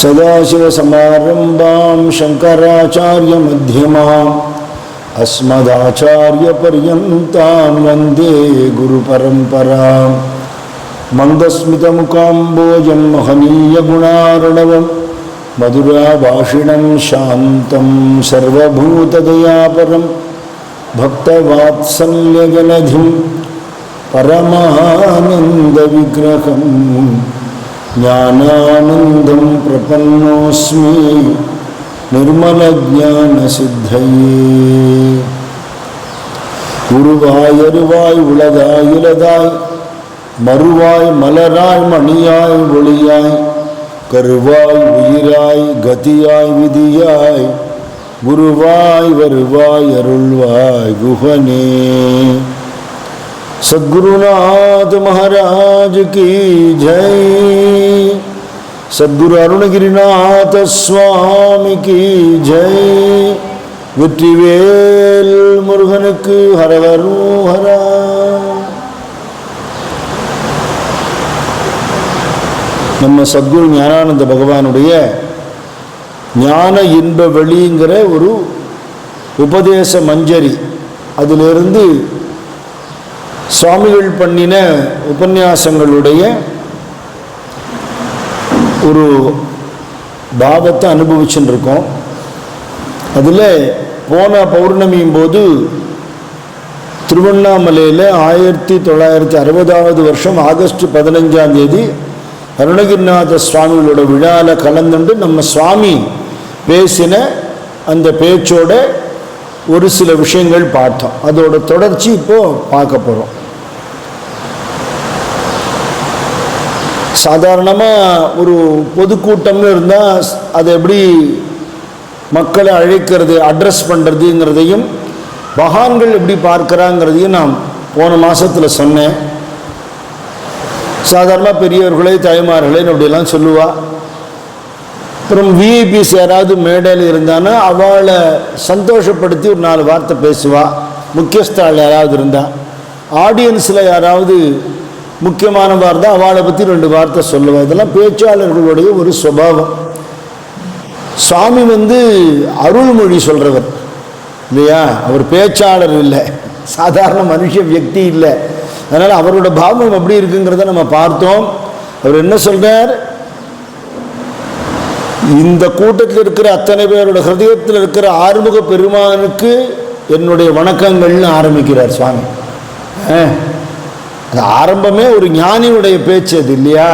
सदाशिवसमारम्भां शङ्कराचार्यमध्यमाम् अस्मदाचार्यपर्यन्तां वन्दे गुरुपरम्पराम् मन्दस्मितमुकाम्बोजं महनीयगुणार्णवं मधुराभाषिणं शान्तं सर्वभूतदयापरं भक्तवात्सल्यजलधिं परमानन्दविग्रहं ज्ञानानन्दं प्रपन्नोऽस्मि निर्मलज्ञानसिद्धये உருவாய் உளதாய் இலதாய் மறுவாய் மலராய் மணியாய் ஒளியாய் கருவாய் உயிராய் கதியாய் விதியாய் குருவாய் வருவாய் அருள்வாய் குஹனே. सद्गुरुनाथ महाराज की जय. सद्गुरु अरुणगिरिनाथ स्वामी की जय. வெற்றிவேல் முருகனுக்கு ஹரஹரோஹரா. நம்ம சத்குரு ஞானானந்த பகவானுடைய ஞான இன்ப வெளிங்கிற ஒரு உபதேச மஞ்சரி, அதிலிருந்து சுவாமிகள் பண்ணின உபன்யாசங்களுடைய ஒரு பாவத்தை அனுபவிச்சுட்டு இருக்கோம். அதில் போன பௌர்ணமியும் போது திருவண்ணாமலையில் 1960 வருஷம் ஆகஸ்ட் 15 அருணகிரிநாத சுவாமிகளோட விழாவில் கலந்துண்டு நம்ம சுவாமி பேசின அந்த பேச்சோட ஒரு சில விஷயங்கள் பார்த்தோம். அதோட தொடர்ச்சி இப்போ பார்க்க போகிறோம். சாதாரணமாக ஒரு பொதுக்கூட்டம்னு இருந்தால் அதை எப்படி மக்களை அழைக்கிறது, அட்ரஸ் பண்ணுறதுங்கிறதையும் மகான்கள் எப்படி பார்க்குறாங்கிறதையும் நான் போன மாதத்தில் சொன்னேன். சாதாரணமாக பெரியவர்களே தாய்மார்களே அப்படியெல்லாம் சொல்லுவா. அப்புறம் விஐபிஸ் யாராவது மேடையில் இருந்தானா அவளை சந்தோஷப்படுத்தி ஒரு 4 வார்த்தை பேசுவா. முக்கியஸ்தால் யாராவது இருந்தால், ஆடியன்ஸில் யாராவது முக்கியமானவா இருந்தால் அவளை பற்றி 2 வார்த்தை சொல்லுவா. இதெல்லாம் பேச்சாளர்களுடைய ஒரு சுபாவம். சுவாமி அருள்மொழி சொல்கிறவர் இல்லையா, அவர் பேச்சாளர் இல்லை, சாதாரண மனுஷ வியக்தி இல்லை. அதனால் அவரோட பாவம் எப்படி இருக்குங்கிறத நம்ம பார்த்தோம். அவர் என்ன சொல்கிறார், இந்த கூட்டத்தில் இருக்கிற அத்தனை பேரோட ஹிருதயத்தில் இருக்கிற ஆறுமுக பெருமானுக்கு என்னுடைய வணக்கங்கள்னு ஆரம்பிக்கிறார் சுவாமி. அது ஆரம்பமே ஒரு ஞானியுடைய பேச்சு அது இல்லையா.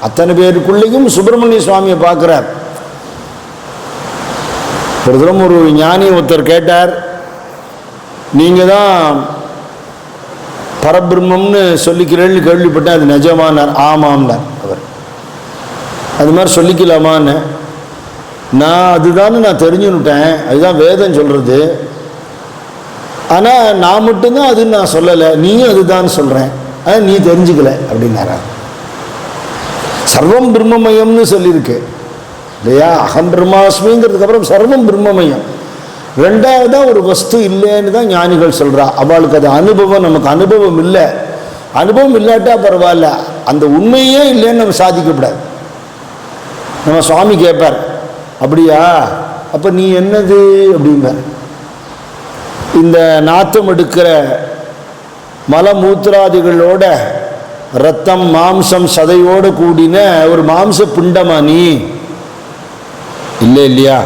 அத்தனை பேருக்குள்ளேயும் சுப்பிரமணிய சுவாமியை பார்க்குறார். ஒரு தரம் ஒரு ஞானி ஒருத்தர் கேட்டார், நீங்கள் தான் பரபிரம்மம்னு சொல்லிக்கிறேன்னு கேள்விப்பட்டேன், அது நிஜமானார். ஆமாம்னார் அவர். அது மாதிரி சொல்லிக்கலாமான்னு. நான் அதுதான் தெரிஞ்சுன்னுட்டேன், அதுதான் வேதம் சொல்கிறது. ஆனால் நான் மட்டும்தான் அதுன்னு நான் சொல்லலை, நீயும் அதுதான் சொல்கிறேன், ஆனால் நீ தெரிஞ்சுக்கல அப்படின்னாரா. சர்வம் பிரம்மமயம்னு சொல்லியிருக்கு இல்லையா. அகம் பிரம்மாஸ்மிங்கிறதுக்கு அப்புறம் சர்வம் பிரம்மமயம். ரெண்டாவதாக ஒரு வஸ்து இல்லைன்னு தான் ஞானிகள் சொல்கிறா. அவளுக்கு அது அனுபவம், நமக்கு அனுபவம் இல்லை. அனுபவம் இல்லாட்டா பரவாயில்ல, அந்த உண்மையே இல்லைன்னு நம்ம சாதிக்கப்படாது. நம்ம சுவாமி கேட்பார், அப்படியா, அப்போ நீ என்னது அப்படிம்பார். இந்த நாத்தம் எடுக்கிற மலமூத்திராதிகளோட ரத்தம் மாம்சம் சதையோடு கூடின ஒரு மாம்ச பிண்டமா நீ இல்லை இல்லையா.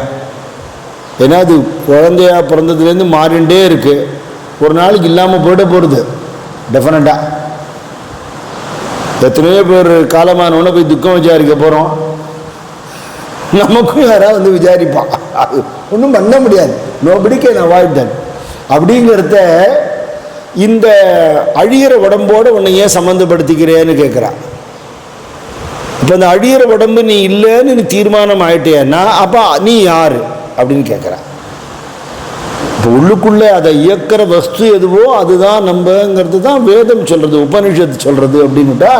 ஏன்னா அது குழந்தையா பிறந்ததுலேருந்து மாறிண்டே இருக்கு, ஒரு நாளைக்கு இல்லாமல் போயிட போகிறது டெஃபினட்டாக. எத்தனையோ பேர் காலமானவனை போய் துக்கம் விசாரிக்க போகிறோம், நமக்கும் யாராவது விசாரிப்பான், அது ஒன்றும் பண்ண முடியாது. Nobody can avoid that. அப்படிங்கிறத இந்த அழியிற உடம்போடு உன்னை ஏன் சம்மந்தப்படுத்திக்கிறேன்னு கேட்குறான். இப்போ அந்த அழியிற உடம்பு நீ இல்லைன்னு நீ தீர்மானம் ஆயிட்டேன்னா அப்போ நீ யார் அப்படின்னு கேட்குறான். இப்போ உள்ளுக்குள்ளே அதை இயக்கிற வஸ்து எதுவோ அதுதான் நம்பங்கிறது தான் வேதம் சொல்கிறது, உபனிஷத்து சொல்கிறது. அப்படின்னுட்டா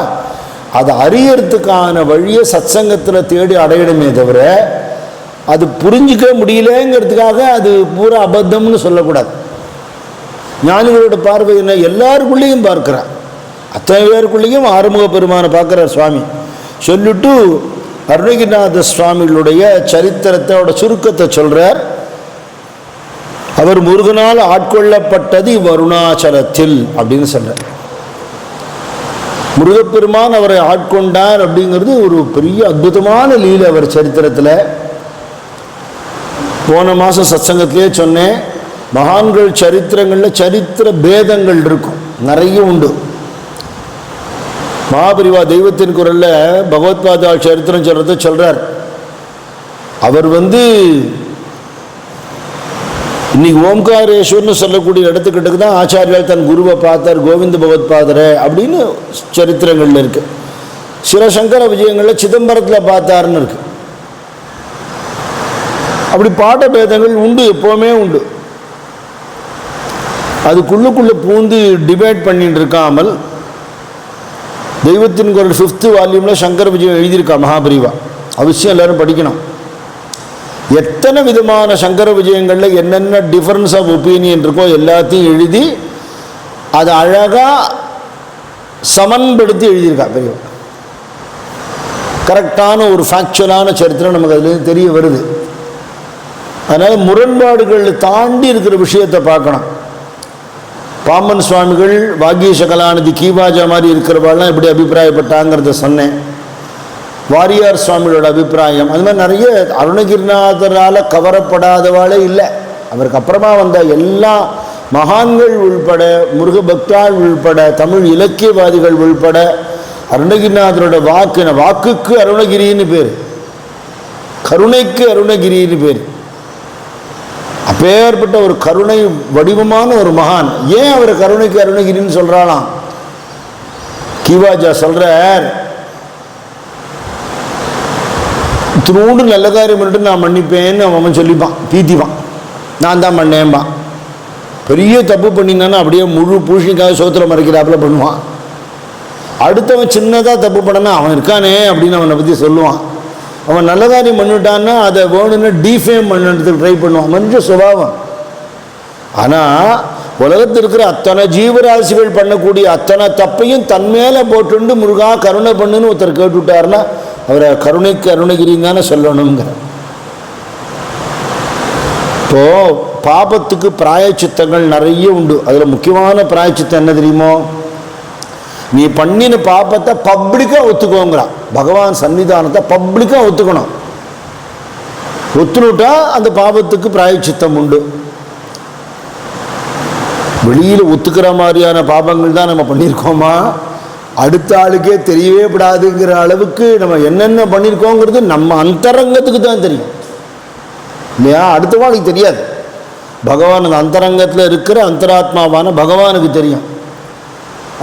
அதை அறியறதுக்கான வழியை சத்சங்கத்தில் தேடி அடையணுமே தவிர அது புரிஞ்சிக்க முடியலங்கிறதுக்காக அது பூரா அபத்தம்னு சொல்லக்கூடாது. ஞானிகளோட பார்வை என்ன, எல்லாருக்குள்ளேயும் பார்க்குறார், அத்தனை பேருக்குள்ளேயும் ஆறுமுக பெருமானை பார்க்குறார் சுவாமி. சொல்லிட்டு அருணகிரிநாத சுவாமிகளுடைய சரித்திரத்தோட சுருக்கத்தை சொல்றார். அவர் முருகனால் ஆட்கொள்ளப்பட்டது வருணாச்சலத்தில் அப்படின்னு சொல்றார். முருகப்பெருமான் அவரை ஆட்கொண்டார் அப்படிங்கிறது ஒரு பெரிய அற்புதமான லீலை அவர் சரித்திரத்தில். போன மாதம் சத்சங்கத்திலே சொன்னேன், மகான்கள் சரித்திரங்களில் சரித்திர பேதங்கள் இருக்கும், நிறைய உண்டு. மகாபரிவா தெய்வத்தின் குரல்ல பகவத்பாதா சரித்திரம் சொல்றார். அவர் இன்னைக்கு ஓம்காரேஸ்வர்னு சொல்லக்கூடிய இடத்துக்கிட்ட தான் ஆச்சாரியால் தன் குருவை பார்த்தார், கோவிந்த பகவத்பாதரை அப்படின்னு சரித்திரங்கள்ல இருக்கு. சில சங்கர விஜயங்களில் சிதம்பரத்தில் பார்த்தாருன்னு இருக்கு. அப்படி பாட்ட பேதங்கள் உண்டு, எப்பவுமே உண்டு. அதுக்குள்ளுக்குள்ள பூந்து டிபேட் பண்ணிட்டு இருக்காமல் தெய்வத்தின் குரல் 5th வால்யூம்ல சங்கர விஜயம் எழுதியிருக்கா மகாபரிவா. அவசியம் எல்லாரும் படிக்கணும். எத்தனை விதமான சங்கர விஜயங்களில் என்னென்ன டிஃபரன்ஸ் ஆஃப் ஒப்பீனியன் இருக்கோ எல்லாத்தையும் எழுதி அதை அழகா சமன்படுத்தி எழுதியிருக்கா பெரியவா. கரெக்டான ஒரு ஃபேக்சுவலான சரித்திரம் நமக்கு அதுலேருந்து தெரிய வருது. அதனால முரண்பாடுகள் தாண்டி இருக்கிற விஷயத்தை பார்க்கணும். பாம்பன் சுவாமிகள், வாகீச கலாநிதி, கீவாஜா மாதிரி இருக்கிறவாள்லாம் எப்படி அபிப்பிராயப்பட்டாங்கிறத சொன்னேன். வாரியார் சுவாமிகளோட அபிப்பிராயம் அது மாதிரி நிறைய. அருணகிரிநாதரால் கவரப்படாதவாளே இல்லை. அவருக்கு அப்புறமா வந்த எல்லா மகான்கள் உள்பட, முருக பக்தாள் உள்பட, தமிழ் இலக்கியவாதிகள் உள்பட அருணகிரிநாதரோட வாக்குக்கு அருணகிரின்னு பேர், கருணைக்கு அருணகிரின்னு பேர். அப்பேற்பட்ட ஒரு கருணை வடிவமான ஒரு மகான். ஏன் அவர் கருணைக்கு அருணகிரின்னு சொல்றாளாம்? கீவாஜா சொல்றார், இத்தினோடு நல்ல காரியம் பண்ணிட்டு நான் மன்னிப்பேன்னு அவன் சொல்லிப்பான், பீத்திப்பான், நான் தான் பண்ணேன்பான். பெரிய தப்பு பண்ணினான்னா அப்படியே முழு பூஷணிக்காக சோத்துல மறைக்கிறாப்புல பண்ணுவான். அடுத்தவன் சின்னதாக தப்பு பண்ணனா அவன் இருக்கானே அப்படின்னு அவனை பற்றி சொல்லுவான். அவன் நல்ல காரியம் பண்ணிட்டான்னா அதை வேணும்னு டீஃபேம் பண்ணுறதுக்கு ட்ரை பண்ணுவான். மனுஷ சுபாவம். ஆனால் உலகத்தில் இருக்கிற அத்தனை ஜீவராசிகள் பண்ணக்கூடிய அத்தனை தப்பையும் தன்மேலே போட்டுண்டு முருகா கருணை பண்ணுன்னு ஒருத்தர் கேட்டுவிட்டாருன்னா அவரை கருணைக்கு அருணகிரின்னு தானே சொல்லணுங்கிற. இப்போ பாபத்துக்கு பிராயச்சித்தங்கள் நிறைய உண்டு. அதில் முக்கியமான பிராயச்சித்தம் என்ன தெரியுமோ? நீ பண்ணின பாப்பத்தை பப்ளிக்காக ஒத்துக்கோங்கிறான். பகவான் சன்னிதானத்தை பப்ளிக்காக ஒத்துக்கணும். ஒத்துனுட்டா அந்த பாபத்துக்கு பிராயச்சித்தம் உண்டு. வெளியில் ஒத்துக்கிற மாதிரியான பாபங்கள் தான் நம்ம பண்ணியிருக்கோமா, அடுத்த ஆளுக்கே தெரியவே கூடாதுங்கிற அளவுக்கு நம்ம என்னென்ன பண்ணியிருக்கோங்கிறது நம்ம அந்தரங்கத்துக்கு தான் தெரியும் இல்லையா? அடுத்த வாழ்க்கை தெரியாது. பகவான் அந்த அந்தரங்கத்தில் இருக்கிற அந்தராத்மாவான பகவானுக்கு தெரியும்.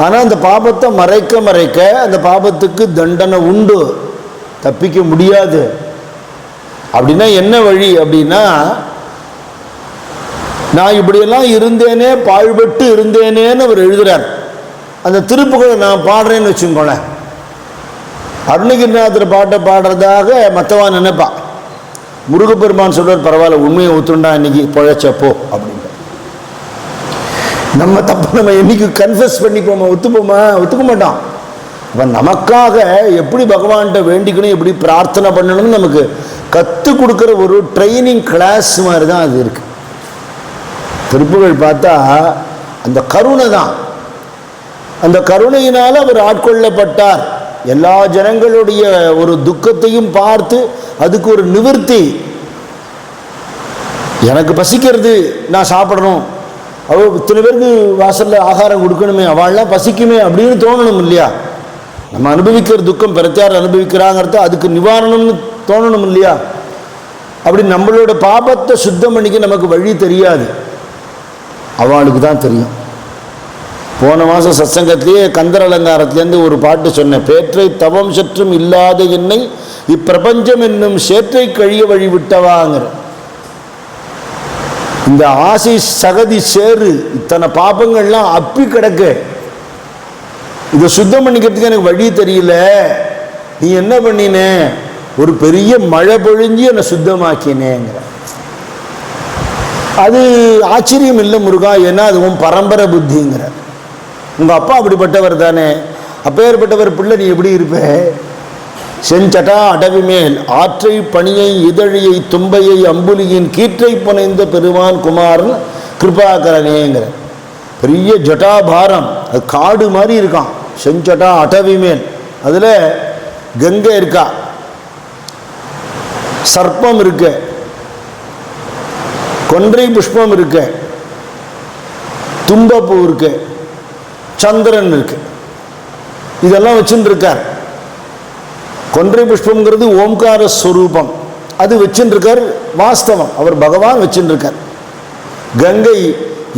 ஆனால் அந்த பாபத்தை மறைக்க அந்த பாபத்துக்கு தண்டனை உண்டு, தப்பிக்க முடியாது. அப்படின்னா என்ன வழி அப்படின்னா, நான் இப்படியெல்லாம் இருந்தேனே, பாழ்பட்டு இருந்தேனேன்னு அவர் எழுதுறார். அந்த திருப்புகளை நான் பாடுறேன்னு வச்சுக்கோங்களேன். அருணகிரிநாதர் பாட்டை பாடுறதாக மற்றவான் நினைப்பான். முருகப்பெருமான் சொல்றார், பரவாயில்ல உண்மையை ஒத்துண்டா இன்னைக்கு பொழைச்சப்போ அப்படின்னு. நம்ம தப்பு நம்ம என்னைக்கு கன்ஃபஸ் பண்ணிப்போமா, ஒத்துக்க மாட்டோம். அப்போ நமக்காக எப்படி பகவான்கிட்ட வேண்டிக்கணும், எப்படி பிரார்த்தனை பண்ணணும்னு நமக்கு கற்றுக் கொடுக்குற ஒரு ட்ரைனிங் கிளாஸ் மாதிரி தான் அது இருக்கு. திருப்புகள் பார்த்தா அந்த கருணை தான். அந்த கருணையினால் அவர் ஆட்கொள்ளப்பட்டார். எல்லா ஜனங்களுடைய ஒரு துக்கத்தையும் பார்த்து அதுக்கு ஒரு நிவர்த்தி. எனக்கு பசிக்கிறது, நான் சாப்பிடணும், அவள் இத்தனை பேருக்கு வாசலில் ஆகாரம் கொடுக்கணுமே, அவள்லாம் பசிக்குமே அப்படின்னு தோணணும் இல்லையா? நம்ம அனுபவிக்கிற துக்கம் பிரச்சாரம் அனுபவிக்கிறாங்கிறத அதுக்கு நிவாரணம்னு தோணணும் இல்லையா? அப்படி நம்மளோட பாபத்தை சுத்தம் பண்ணிக்க நமக்கு வழி தெரியாது, அவளுக்கு தான் தெரியும். போன மாதம் சத்சங்கத்திலேயே கந்தர் அலங்காரத்திலேருந்து ஒரு பாட்டு சொன்னேன். பேற்றை தவம் சற்றும் இல்லாத என்னை இப்பிரபஞ்சம் என்னும் சேற்றை கழிய வழி விட்டவாங்கிற. இந்த ஆசை சகதி சேரு, இத்தனை பாபங்கள்லாம் அப்பி கிடக்கு, இதை சுத்தம் பண்ணிக்கிறதுக்கு எனக்கு வழி தெரியல. நீ என்ன பண்ணின? ஒரு பெரிய மழை பொழிஞ்சு என்னை சுத்தமாக்கினேங்கிற. அது ஆச்சரியம் இல்லை முருகா, ஏன்னா அது உன் பரம்பரை புத்திங்கிற. உங்கள் அப்பா அப்படிப்பட்டவர் தானே, அப்பேற்பட்டவர் பிள்ளை நீ எப்படி இருப்ப? செஞ்சடா அடவி மேல் ஆற்றை பணியை இதழியை தும்பையை அம்புலியின் கீற்றை புனைந்த பெருமான் குமாரன் கிருபாகரனேங்கிற பெரிய ஜட்டாபாரம். அது காடு மாதிரி இருக்கான். செஞ்சடா அடவி மேல், அதில் கங்கை இருக்கா, சர்ப்பம் இருக்கு, கொன்றை புஷ்பம் இருக்கு, தும்பப்பூ இருக்கு, சந்திரன் இருக்கு, இதெல்லாம் வச்சுட்டு இருக்கார். கொன்றை புஷ்பம்ங்கிறது ஓம்கார ஸ்வரூபம், அது வச்சுட்டு இருக்கார். வாஸ்தவம், அவர் பகவான் வச்சுட்டு இருக்கார். கங்கை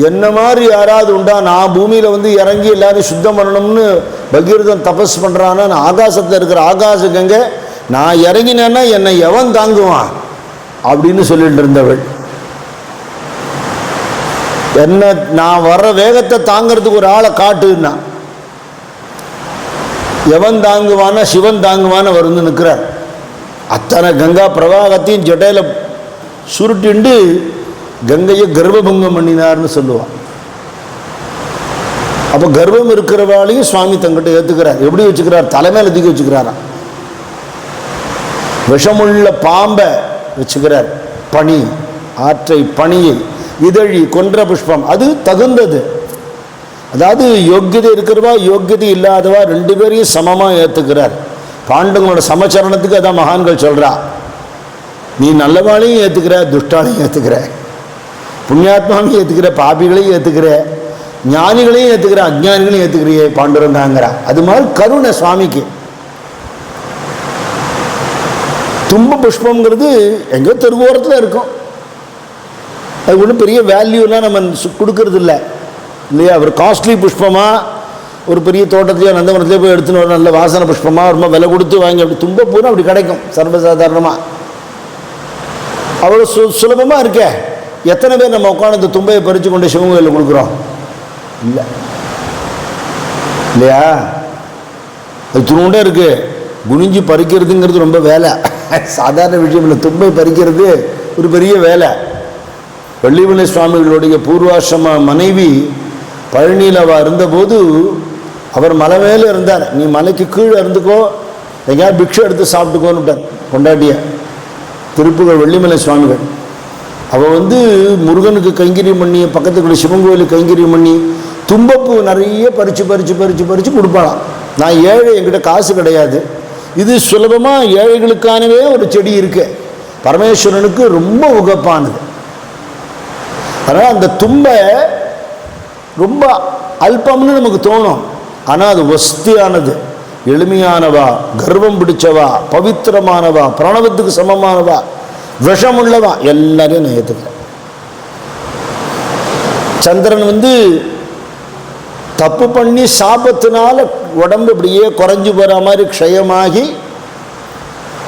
என்ன மாதிரி யாராவது உண்டா, நான் பூமியில் வந்து இறங்கி எல்லாரும் சுத்தம் பண்ணணும்னு பகீரதன் தபஸ் பண்ணுறான்னா, ஆகாசத்தில் இருக்கிற ஆகாச கங்கை நான் இறங்கினேன்னா என்னை எவன் தாங்குவான் அப்படின்னு சொல்லிட்டு இருந்தவள். என்ன நான் வர்ற வேகத்தை தாங்கிறதுக்கு ஒரு ஆளை காட்டுன்னா, எவன் தாங்குவானா சிவன் தாங்குவான வந்து நிற்கிறார். அத்தனை கங்கா பிரவாகத்தையும் ஜட்டையில் சுருட்டிண்டு கங்கையை கர்ப்பபங்கம் பண்ணினார்னு சொல்லுவான். அப்போ கர்ப்பம் இருக்கிறவாளையும் சுவாமி தங்கிட்ட ஏற்றுக்கிறார். எப்படி வச்சுக்கிறார்? தலைமையில் தூக்கி வச்சுக்கிறாராம். விஷமுள்ள பாம்பை வச்சுக்கிறார். பனி, ஆற்றை பனியை, இதழி, கொன்ற புஷ்பம், அது தகுந்தது. அதாவது யோக்கியதை இருக்கிறவா யோக்கியதை இல்லாதவா ரெண்டு பேரையும் சமமாக ஏற்றுக்கிறார். பாண்டவங்களோட சமச்சரணத்துக்கு அதான் மகான்கள் சொல்கிறா, நீ நல்லவாளையும் ஏற்றுக்கிற, துஷ்டாலையும் ஏற்றுக்கிற, புண்ணியாத்மாவையும் ஏற்றுக்கிற, பாபிகளையும் ஏற்றுக்கிற, ஞானிகளையும் ஏற்றுக்கிற, அஜ்ஞானிகளையும் ஏற்றுக்கிறியே பாண்டுரங்காங்கிறா. அது மாதிரி கருணை சுவாமிக்கு. தும்ப புஷ்பங்கிறது எங்கேயோ தெருவோரத்தில் இருக்கும். அது ஒன்றும் பெரிய வேல்யூலாம் நம்ம கொடுக்கறது இல்லை இல்லையா? ஒரு காஸ்ட்லி புஷ்பமாக ஒரு பெரிய தோட்டத்தையோ நந்தவனத்தையோ போய் எடுத்துன்னு வர நல்ல வாசனை புஷ்பமாக ரொம்ப விலை கொடுத்து வாங்கி அப்படி தும்பப்பூனா அப்படி கிடைக்கும் சர்வசாதாரணமாக. அவ்வளோ சுலபமாக இருக்கே. எத்தனை பேர் நம்ம உட்காந்து இந்த தும்பையை பறித்து கொண்டு சிவன் கோயிலில் கொடுக்குறோம்? இல்லை இல்லையா? அது துணுண்டே இருக்குது. குனிஞ்சு பறிக்கிறதுங்கிறது ரொம்ப வேலை, சாதாரண விஷயம் இல்லை. தும்பை பறிக்கிறது ஒரு பெரிய வேலை. வெள்ளிமலை சுவாமிகளுடைய பூர்வாசிரம மனைவி பழனியில் அவள் இருந்தபோது அவர் மலை மேலே இருந்தார். நீ மலைக்கு கீழே இருந்துக்கோ, எங்கேயாவது பிக்ஷை எடுத்து சாப்பிட்டுக்கோன்னு விட்டார் கொண்டாட்டிய திருப்புகழ் வெள்ளிமலை சுவாமிகள். அவள் வந்து முருகனுக்கு கைங்கரியம் பண்ணி, பக்கத்துக்குள்ள சிவன் கோயிலுக்கு கைங்கரியம் பண்ணி தும்பப்பூ நிறைய பறித்து பறித்து பறித்து பறித்து கொடுப்பாளாம். நான் ஏழை, என்கிட்ட காசு கிடையாது, இது சுலபமாக ஏழைகளுக்கானவே ஒரு செடி இருக்கு, பரமேஸ்வரனுக்கு ரொம்ப உகப்பானது. அதனால் அந்த தும்பை ரொம்ப அல்பம்னு நமக்கு தோணும், ஆனால் அது வஸ்தியானது, எளிமையானவா, கர்வம் பிடிச்சவா, பவித்திரமானவா, பிரணவத்துக்கு சமமானவா, விஷமுள்ளவா, எல்லாரையும் நான் ஏற்றுக்கிறேன். சந்திரன் வந்து தப்பு பண்ணி சாபத்தினால உடம்பு இப்படியே குறைஞ்சி போகிற மாதிரி க்ஷயமாகி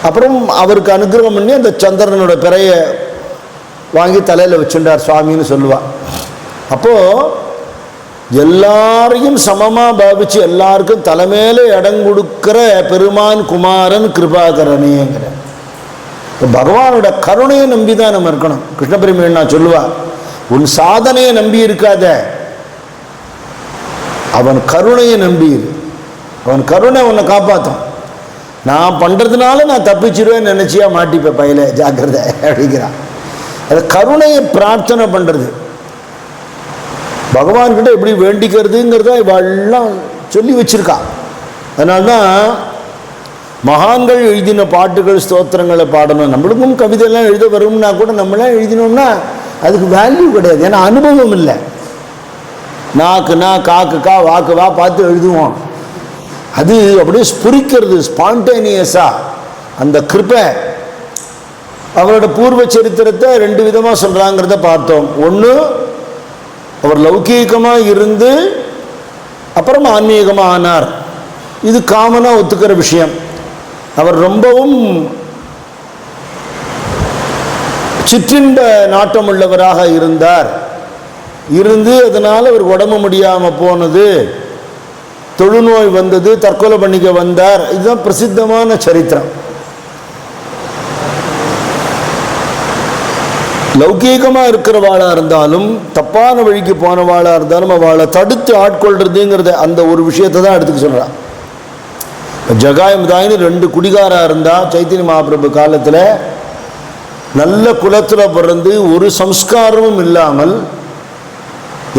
அப்புறம் அவருக்கு அனுகிரகம் பண்ணி அந்த சந்திரனோட பிறைய வாங்கி தலையில் வச்சுட்டார் சுவாமின்னு சொல்லுவா. அப்போது எல்லாரையும் சமமாக பாவிச்சு எல்லாருக்கும் தலைமையில இடம் கொடுக்கிற பெருமான் குமாரன் கிருபாகரனேங்கிற. இப்போ பகவானோட கருணையை நம்பி தான் நம்ம இருக்கணும். கிருஷ்ணபிரமேன் நான் சொல்லுவா, உன் சாதனையை நம்பி இருக்காத, அவன் கருணையை நம்பி இரு. அவன் கருணை உன்னை காப்பாற்றும். நான் பண்ணுறதுனால நான் தப்பிச்சிருவேன்னு நினச்சியா மாட்டிப்பேன் பையில, ஜாக்கிரதை அப்படிங்கிறான். அது கருணையை பிரார்த்தனை பண்ணுறது, பகவான்கிட்ட எப்படி வேண்டிக்கிறதுங்கிறத இவெல்லாம் சொல்லி வச்சிருக்கா. அதனால்தான் மகான்கள் எழுதின பாட்டுகள் ஸ்தோத்திரங்களை பாடணும். நம்மளுக்கும் கவிதையெல்லாம் எழுத வரும்னா கூட நம்மளாம் எழுதினோம்னா அதுக்கு வேல்யூ கிடையாது, ஏன்னா அனுபவம் இல்லை. நாக்கு நா, காக்கு கா, வாக்கு வா பார்த்து எழுதுவோம். அது அப்படியே ஸ்புரிக்கிறது ஸ்பான்டேனியஸாக. அந்த கிருபை அவரோட பூர்வ சரித்திரத்தை ரெண்டு விதமாக சொல்கிறாங்கிறத பார்த்தோம். ஒன்று, அவர் லௌகீகமாக இருந்து அப்புறம் ஆன்மீகமாக ஆனார், இது காமனாக ஒத்துக்கிற விஷயம். அவர் ரொம்பவும் சிற்றின்ப நாட்டம் உள்ளவராக இருந்தார், இருந்து அதனால் அவர் உடம்பு முடியாமல் போனது, தொழுநோய் வந்தது, தற்கொலை பண்ணிக்க வந்தார். இதுதான் பிரசித்தமான சரித்திரம். லௌகீகமாக இருக்கிறவாளாக இருந்தாலும் தப்பான வழிக்கு போனவாளாக இருந்தாலும் அவளை தடுத்து ஆட்கொள்றதுங்கிறத அந்த ஒரு விஷயத்தை தான் எடுத்துக்க சொல்கிறான். ஜகாய் முதாயின்னு 2 குடிகாரா இருந்தா சைத்தன்ய மகாபிரபு காலத்தில், நல்ல குலத்தில் பிறந்து ஒரு சம்ஸ்காரமும் இல்லாமல்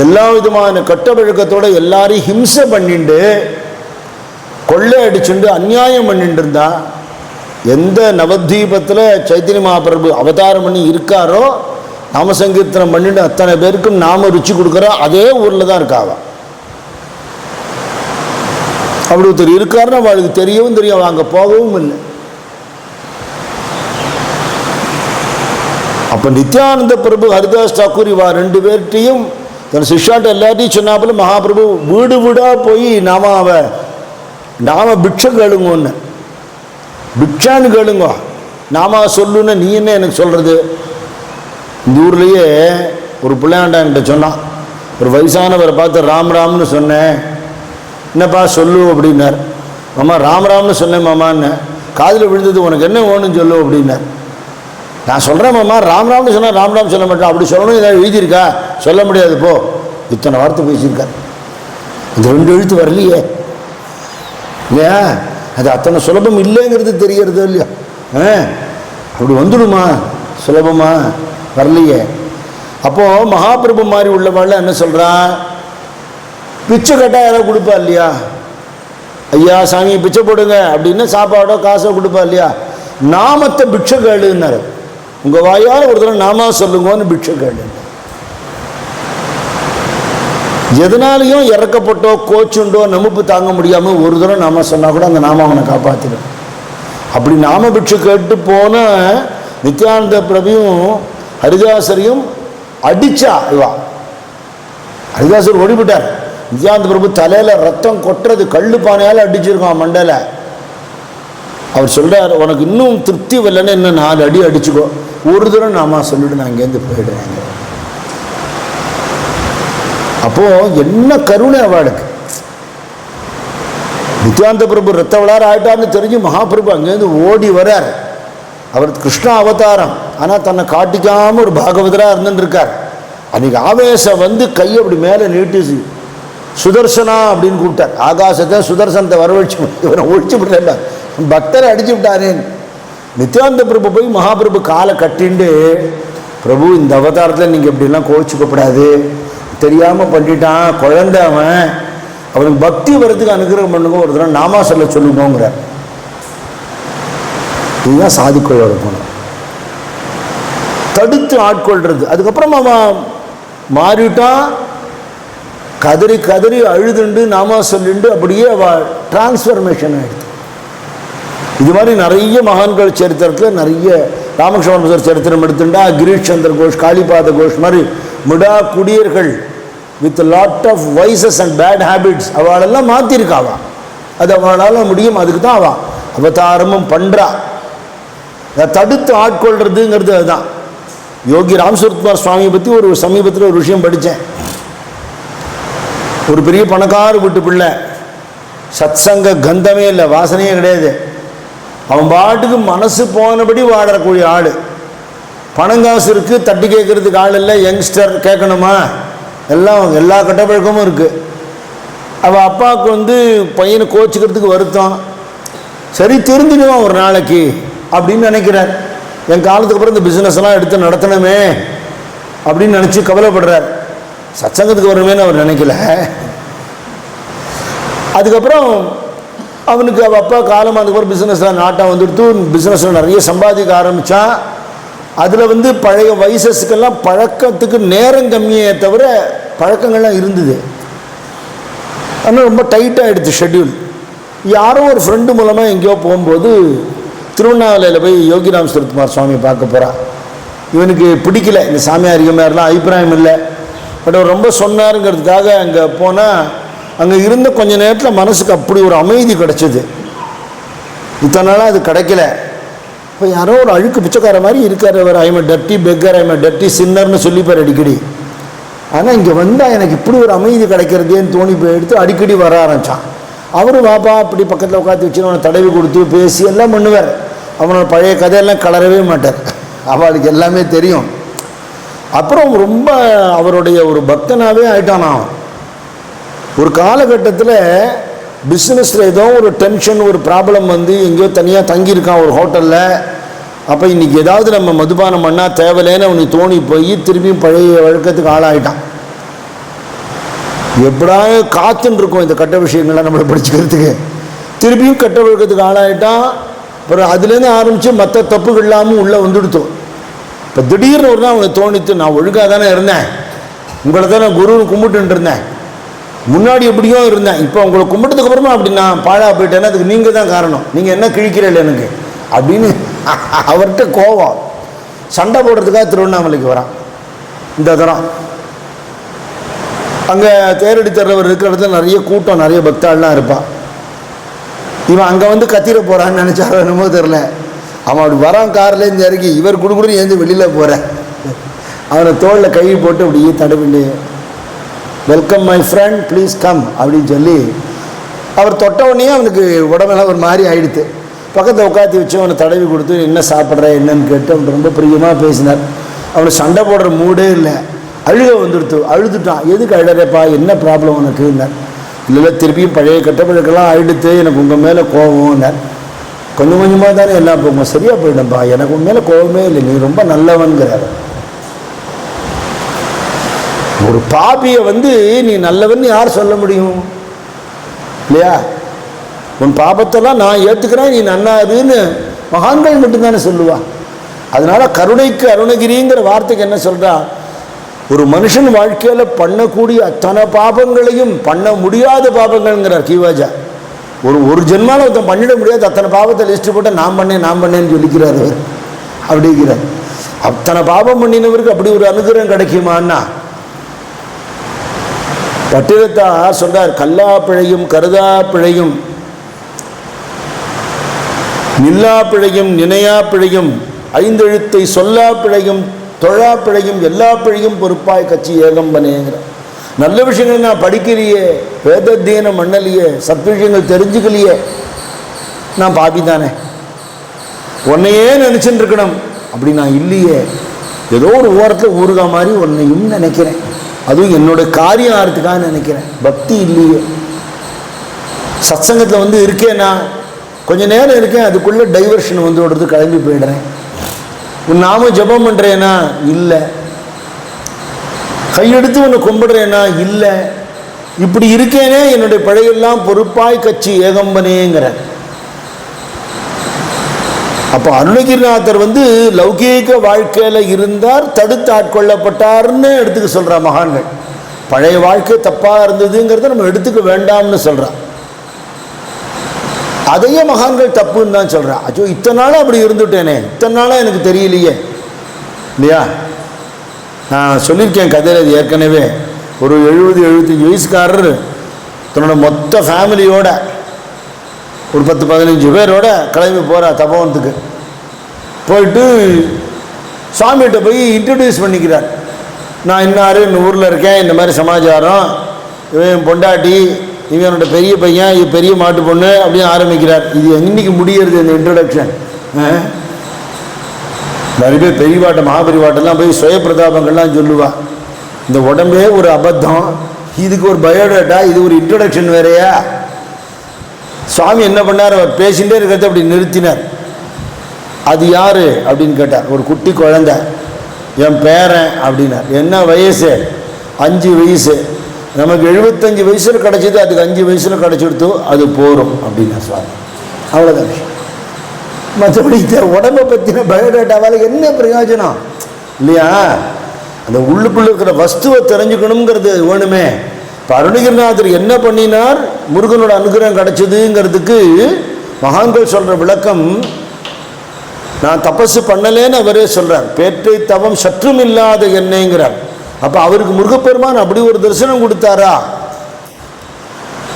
எல்லா விதமான கட்டப்பழக்கத்தோட எல்லாரையும் ஹிம்சை பண்ணிண்டு கொள்ளை அடிச்சுண்டு அநியாயம் பண்ணிட்டு இருந்தா, எந்த நவத்வீபத்தில் சைத்தன்ய மகாபிரபு அவதாரம் பண்ணி இருக்காரோ நாம சங்கீர்த்தனம் பண்ணிட்டு அத்தனை பேருக்கும் நாம ருச்சி கொடுக்குறா அதே ஊரில் தான் இருக்காவா. அப்படி ஒருத்தர் இருக்காருன்னா அவளுக்கு தெரியவும் தெரியும், அங்கே போகவும் இல்லை. அப்போ நித்யானந்த பிரபு ஹரிதாஸ் தாக்கூர் இவா 2 பேர்ட்டையும் தன் சிஷ்யாட்ட எல்லாத்தையும் சொன்னாப்புல மகாபிரபு வீடு வீடாக போய் நாம பிக்ஷை கேளுங்கன்னு, பிக்ஷான்னு கேளுங்க, நாம சொல்லுன்னு நீ என்ன எனக்கு சொல்கிறது. இந்த ஊர்லேயே ஒரு பிள்ளையாண்டா என்கிட்ட சொன்னான், ஒரு வயசானவரை பார்த்து ராம் ராம்னு சொன்னேன், என்னப்பா சொல்லு அப்படின்னார். மாமா ராம்னு சொன்னேன் மாமான்னு, காதில் விழுந்தது, உனக்கு என்ன வேணும்னு சொல்லு அப்படின்னார். நான் சொல்கிறேன் மாமா ராம்னு சொன்னால் ராம் சொல்ல மாட்டேன், அப்படி சொல்லணும் ஏதாவது எழுதியிருக்கா, சொல்ல முடியாது போ. இத்தனை வார்த்தை பேசியிருக்கார், இந்த 2 எழுத்து வரலையே இல்லையா, அது அத்தனை சுலபம் இல்லைங்கிறது தெரியறது இல்லையா. அப்படி வந்துடுமா சுலபமா, வரலையே. அப்போது மகாபிரபு மாதிரி உள்ளவாள் என்ன சொல்கிறான், பிச்சை கேட்டால் யாராவது கொடுப்பா இல்லையா, ஐயா சாமி பிச்சை போடுங்க அப்படின்னு சாப்பாடோ காசோ கொடுப்பா இல்லையா. நாமத்தை பிட்சை கேளுன்னாரு, உங்கள் வாயால் ஒரு தடவை நாமா சொல்லுங்கன்னு பிட்சை கேளு. எதனாலையும் இறக்கப்பட்டோ கோச்சுண்டோ நமுப்பு தாங்க முடியாமல் ஒரு தடவை நாம சொன்னால் கூட அந்த நாம அவனை காப்பாற்றிடும். அப்படி நாம பிட்சை கேட்டு போன நித்யானந்த பிரபுவும் ஹரிதாசரையும் அடிச்சா இவா. ஹரிதாசர் ஓடிவிட்டார். நித்யானந்த பிரபு தலையில் ரத்தம் கொட்டுறது, கல்லு பானையால் அடிச்சிருக்கான் மண்டையில். அவர் சொல்கிறார், உனக்கு இன்னும் திருப்தி வரலன்னு இன்னும் 4 அடி அடிச்சுக்கோ, ஒரு தடவை நாம சொல்லிட்டு நான் இங்கேருந்து போயிடுறாங்க. அப்போது என்ன கருணை அவளுக்கு. நித்யானந்த பிரபு ரத்த விளாறு ஆயிட்டார்னு தெரிஞ்சு மகாபிரபு அங்கேருந்து ஓடி வரார். அவர் கிருஷ்ணா அவதாரம், ஆனால் தன்னை காட்டிக்காமல் ஒரு பாகவதராக இருந்துருக்கார். அன்றைக்கி ஆவேசம் வந்து கையை அப்படி மேலே நீட்டுச்சு, சுதர்சனா அப்படின்னு கூப்பிட்டார். ஆகாசத்தை சுதர்சனத்தை வரவழைச்சு இவரை ஒழிச்சு விடல, பக்தரை அடிச்சு விட்டாரேன். நித்யானந்த பிரபு போய் மகாபிரபு காலை கட்டிண்டு, பிரபு இந்த அவதாரத்தில் நீங்கள் இப்படிலாம் கோச்சிக்கப்படாது, தெரியாமல் பண்ணிட்டான், குழந்தை அவன், அவனுக்கு பக்தி வரதுக்கு அனுகிரகம் பண்ணுங்க, ஒரு தடவை நாமா சொல்ல சொல்லுங்கிறார். இதுதான் சாதுக்களோட குணம், தடுத்து ஆட்கொள்றது. அதுக்கப்புறம் அவன் மாறிட்டான், கதறி கதறி அழுதுண்டு நாமா சொல்லிண்டு அப்படியே அவள் டிரான்ஸ்ஃபர்மேஷன் ஆகிடுது. இது மாதிரி நிறைய மகான்கள் சரித்திரத்தில் நிறைய, ராமகிருஷ்ண சரித்திரம் எடுத்துட்டா கிரீஷ் சந்திர கோஷ், காளிபாத கோஷ் மாதிரி முடா குடியர்கள் with lot of vices and bad habits அவளெல்லாம் மாற்றிருக்காவா. அது அவளால் முடியும், அதுக்கு தான் அவள் அவதாரமும் பண்ணுறா. அதை தடுத்து ஆட்கொள்றதுங்கிறது அதுதான். யோகி ராம்சுரத்குமார் சுவாமியை பற்றி ஒரு சமீபத்தில் ஒரு விஷயம் படித்தேன். ஒரு பெரிய பணக்கார வீட்டு பிள்ளை, சத்சங்க கந்தமே இல்லை, வாசனையே கிடையாது. அவன் பாட்டுக்கு மனசு போனபடி வாழக்கூடிய ஆள். பணங்காசு இருக்குது, தட்டி கேட்கறதுக்கு ஆள் இல்லை, யங்ஸ்டர் கேட்கணுமா, எல்லா கட்டப்பழக்கமும் இருக்குது. அவள் அப்பாவுக்கு வந்து பையனை கோச்சிக்கிறதுக்கு வருத்தம். சரி திருந்திடுவான் ஒரு நாளைக்கு அப்படின்னு நினைக்கிறார். என் காலத்துக்கு அப்புறம் இந்த பிஸ்னஸ்லாம் எடுத்து நடத்தணுமே அப்படின்னு நினச்சி கவலைப்படுறார். சத்சங்கத்துக்கு வரணுமேனு அவர் நினைக்கல. அதுக்கப்புறம் அவனுக்கு அவள் அப்பா காலம், அதுக்கப்புறம் பிஸ்னஸில் நாட்டம் வந்துடுத்து, பிஸ்னஸில் நிறைய சம்பாதிக்க ஆரம்பித்தான். அதில் வந்து பழைய வயசுக்கெல்லாம் பழக்கத்துக்கு நேரம் கம்மியே தவிர பழக்கங்கள்லாம் இருந்தது. ஆனால் ரொம்ப டைட்டாக எடுத்து ஷெட்யூல். யாரோ ஒரு ஃப்ரெண்டு மூலமாக எங்கேயோ போகும்போது திருவண்ணாமலையில் போய் யோகி ராமசுரத்குமார் சுவாமியை பார்க்க போகிறான். இவனுக்கு பிடிக்கல, இந்த சாமியார் மாதிரிலாம் அபிப்பிராயம் இல்லை. பட் அவர் ரொம்ப சொன்னாருங்கிறதுக்காக அங்கே போனால் அங்கே இருந்த கொஞ்ச நேரத்தில் மனசுக்கு அப்படி ஒரு அமைதி கிடச்சிது. இத்தனை நாளாக அது கிடைக்கல. இப்போ யாரோ ஒரு அழுக்கு பிச்சைக்கார மாதிரி இருக்கார் அவர். I'm dirty beggar, I'm dirty சின்னர்னு சொல்லிப்பார் அடிக்கடி. ஆனால் இங்கே வந்தால் எனக்கு இப்படி ஒரு அமைதி கிடைக்கிறதேன்னு தோணி போய் எடுத்து அடிக்கடி வர ஆரம்பித்தான். அவரும் வாப்பா அப்படி பக்கத்தில் உட்காந்து வச்சு அவனை தடவி கொடுத்து பேசி எல்லாம் பண்ணுவார். அவனோட பழைய கதையெல்லாம் கலரவே மாட்டார், அவளுக்கு எல்லாமே தெரியும். அப்புறம் ரொம்ப அவருடைய ஒரு பக்தனாகவே ஆயிட்டான். அவன் ஒரு காலகட்டத்தில் பிஸ்னஸில் ஏதோ ஒரு டென்ஷன், ஒரு ப்ராப்ளம் வந்து எங்கேயோ தனியாக தங்கியிருக்கான் ஒரு ஹோட்டலில். அப்போ இன்றைக்கி ஏதாவது நம்ம மதுபானம் பண்ணால் தேவையில்லைன்னு அவனுக்கு தோணி போய் திரும்பியும் பழைய வழக்கத்துக்கு ஆளாகிட்டான். எப்படா காத்துன்னு இருக்கும் இந்த கட்ட விஷயங்கள்லாம் நம்மளை படிச்சுக்கிறதுக்கு. திரும்பியும் கட்ட வழக்கத்துக்கு ஆளாகிட்டான். அப்புறம் அதுலேருந்து ஆரம்பித்து மற்ற தப்புகள் இல்லாமல் உள்ளே வந்துடுத்தோம். இப்போ திடீர்னு ஒரு நாள் அவனுக்கு தோணித்து, நான் ஒழுங்காக தானே இருந்தேன், உங்களை தான் நான் குருன்னு கும்பிட்டுன்னு இருந்தேன், முன்னாடி எப்படியோ இருந்தேன், இப்போ உங்களை கும்பிட்டதுக்கு அப்புறமா அப்படி நான் பாழா போயிட்டேன்னா அதுக்கு நீங்கள் தான் காரணம், நீங்கள் என்ன கிழிக்கிறீர்கள் எனக்கு அப்படின்னு அவர்கிட்ட கோவம். சண்டை போடுறதுக்காக திருவண்ணாமலைக்கு வரான். இந்த தரம் அங்கே தேரடி தர்றவர் இருக்கிற இடத்துல நிறைய கூட்டம், நிறைய பக்தாள்லாம் இருப்பான். இவன் அங்கே வந்து கத்திர போகிறான்னு நினச்சாரோ என்னமோ தெரில. அவன் அப்படி வரான் கார்லேருந்து இறக்கி, இவர் குடுக்குன்னு ஏந்து வெளியில் போகிறேன். அவனை தோளில் கை போட்டு அப்படியே தடவிண்டு, welcome my friend please come அப்படின்னு சொல்லி அவர் தொட்ட உடனே அவனுக்கு உடம்பெல்லாம் ஒரு மாதிரி ஆகிடுது. பக்கத்தில் உட்காந்து வச்சு அவனை தடவி கொடுத்து என்ன சாப்பிட்ற என்னன்னு கேட்டு அவன் ரொம்ப பிரியமாக பேசினார். அவனுக்கு சண்டை போடுற மூடே இல்லை, அழுக வந்துடுத்து. அழுதுட்டான். எதுக்கு அழுறப்பா, என்ன ப்ராப்ளம் உனக்குன்னார். இல்லை திருப்பியும் பழைய கட்டப்பழக்கெல்லாம் அழுடுத்து, எனக்கு உங்கள் மேலே கோவம்னார். கொஞ்சம் கொஞ்சமாக தானே எல்லாம் போகும், சரியாக போயிடும்பா, எனக்கு உன் மேலே கோவமே இல்லை, நீ ரொம்ப நல்லவன்கிறார். ஒரு பாபியை வந்து நீ நல்லவன் யார் சொல்ல முடியும் இல்லையா? உன் பாபத்தெல்லாம் நான் ஏற்றுக்கிறேன், நீ நன்னாதுன்னு மகான்கள் மட்டும்தானே சொல்லுவா. அதனால கருணைக்கு அருணகிரிங்கிற வார்த்தைக்கு என்ன சொல்றா, ஒரு மனுஷன் வாழ்க்கையில் பண்ணக்கூடிய அத்தனை பாபங்களையும் பண்ண முடியாத பாபங்கள்ங்கிறார் கீவாஜா. ஒரு ஜென்மாவில் ஒருத்தன் பண்ணிட முடியாது அத்தனை பாவத்தை லிஸ்ட்டு போட்டு நான் பண்ணேன்னு சொல்லிக்கிறார் அவர். அப்படிங்கிறார். அத்தனை பாபம் பண்ணினவருக்கு அப்படி ஒரு அனுகிரகம் கிடைக்குமான்னா, பட்டினத்தார் சொல்றார், கல்லா பிழையும் கருதா பிழையும் நில்லா பிழையும் நினையா பிழையும் ஐந்தெழுத்தை சொல்லா பிழையும் தொழா பிழையும் எல்லா பிழையும் பொறுப்பாய் கட்சி ஏகம்பனேங்கிற. நல்ல விஷயங்கள் நான் படிக்கலையே, வேதத்தியனம் பண்ணலையே, சத் விஷயங்கள் தெரிஞ்சுக்கலையே, நான் பாபி தானே, உன்னையே நினைச்சுட்டு இருக்கணும் அப்படி நான் இல்லையே, ஏதோ ஒரு ஓரத்தில் ஊருகா மாதிரி உன்னையும் நினைக்கிறேன், அதுவும் என்னோட காரியம் ஆகிறதுக்காக நினைக்கிறேன், பக்தி இல்லையே. சத்சங்கத்தில் வந்து இருக்கேன்னா கொஞ்சம் நேரம் இருக்கேன், அதுக்குள்ளே டைவர்ஷன் வந்து விடுறது, கிளம்பி போயிடுறேன். உன் நாம ஜபம் பண்ணுறேன்னா இல்லை, கையெடுத்து உன்னை கும்பிடுறேன்னா இல்லை, இப்படி இருக்கேனே என்னுடைய பழையெல்லாம் பொறுப்பாய் கட்சி ஏகம்பனேங்கிற. அப்போ அருணகிரிநாதர் வந்து லௌகீக வாழ்க்கையில் இருந்தார், தடுத்து ஆட்கொள்ளப்பட்டார்னு எடுத்துக்க சொல்கிறா மகான்கள். பழைய வாழ்க்கை தப்பாக இருந்ததுங்கிறத நம்ம எடுத்துக்க வேண்டாம்னு சொல்கிறா. அதையே மகான்கள் தப்புன்னு தான் சொல்கிறா. அச்சோ இத்தனை நாளாக அப்படி இருந்துட்டேனே, இத்தனை நாளாக எனக்கு தெரியலையே இல்லையா? நான் சொல்லியிருக்கேன் கதையில், அது ஏற்கனவே. ஒரு 70-75 வயசுக்காரர் தன்னோட மொத்த ஃபேமிலியோட ஒரு 10-15 பேரோட கிளம்பி போகிறா தபோவனத்துக்கு. போயிட்டு சுவாமிகிட்ட போய் இன்ட்ரடியூஸ் பண்ணிக்கிறார். நான் இன்னாரு இந்த ஊரில் இருக்கேன், இந்த மாதிரி சமாச்சாரம், இவன் பொண்டாட்டி, இவன் என்னோட பெரிய பையன், இது பெரிய மாட்டு பொண்ணு அப்படின்னு ஆரம்பிக்கிறார். இது இன்னைக்கு முடியறது இந்த இன்ட்ரடக்ஷன். நிறைய பேர் பெரியவாட்டை மகாபெரிவாட்டெல்லாம் போய் சுய பிரதாபங்கள்லாம் சொல்லுவா. இந்த உடம்பே ஒரு அபத்தம், இதுக்கு ஒரு பயோடேட்டா, இது ஒரு இன்ட்ரடக்ஷன் வேறையா? சுவாமி என்ன பண்ணார், அவர் பேசிகிட்டே இருக்கிறத அப்படி நிறுத்தினார். அது யார் அப்படின்னு கேட்டார். ஒரு குட்டி குழந்தை, என் பேரன் அப்படின்னார். என்ன வயசு? 5 வயசு. நமக்கு 75 வயசில் கிடச்சிது, அதுக்கு 5 வயசில் கிடச்சிடுத்தோ, அது போகிறோம் அப்படின்னா சுவாமி. அவ்வளோதான் விஷயம். மற்றபடி இந்த உடம்பை பற்றின பயோடேட்டாவால் என்ன பிரயோஜனம் இல்லையா? அந்த உள்ளுக்குள்ளே இருக்கிற வஸ்துவை தெரிஞ்சுக்கணுங்கிறது வேணுமே. இப்போ அருணகிரிநாதர் என்ன பண்ணினார், முருகனோட அனுகிரகம் கிடைச்சதுங்கிறதுக்கு மகான்கள் சொல்கிற விளக்கம், நான் தபசு பண்ணலேன்னு அவரே சொல்கிறார். பேற்றை தவம் சற்றும் இல்லாத என்னைங்கிறார். அப்போ அவருக்கு முருகப்பெருமான் அப்படி ஒரு தரிசனம் கொடுத்தாரா?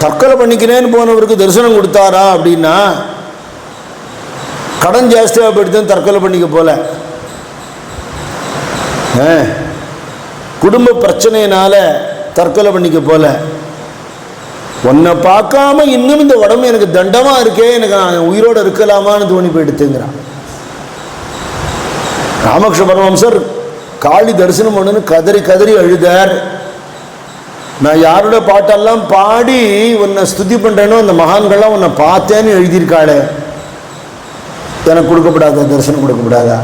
தற்கொலை பண்ணிக்கிறேன்னு போனவருக்கு தரிசனம் கொடுத்தாரா அப்படின்னா, கடன் ஜாஸ்தியாக போயிட்டு தற்கொலை பண்ணிக்க போல, குடும்ப பிரச்சனையினால தற்கொலை பண்ணிக்க போல, உன்னை பார்க்காம இன்னும் இந்த உடம்பு எனக்கு தண்டமாக இருக்கே, எனக்கு நான் உயிரோடு இருக்கலாமான்னு தோணி போயிடுத்துங்கிறான். ராமகிருஷ்ண பரமஹம்சர் காளி தரிசனம் பண்ணுன்னு கதறி கதறி அழுதார். நான் யாரோட பாட்டெல்லாம் பாடி உன்னை ஸ்துதி பண்ணுறேனோ அந்த மகான்கள்லாம் உன்னை பார்த்தேன்னு எழுதியிருக்காளே, எனக்கு கொடுக்கப்படாதா, தரிசனம் கொடுக்கப்படாதா?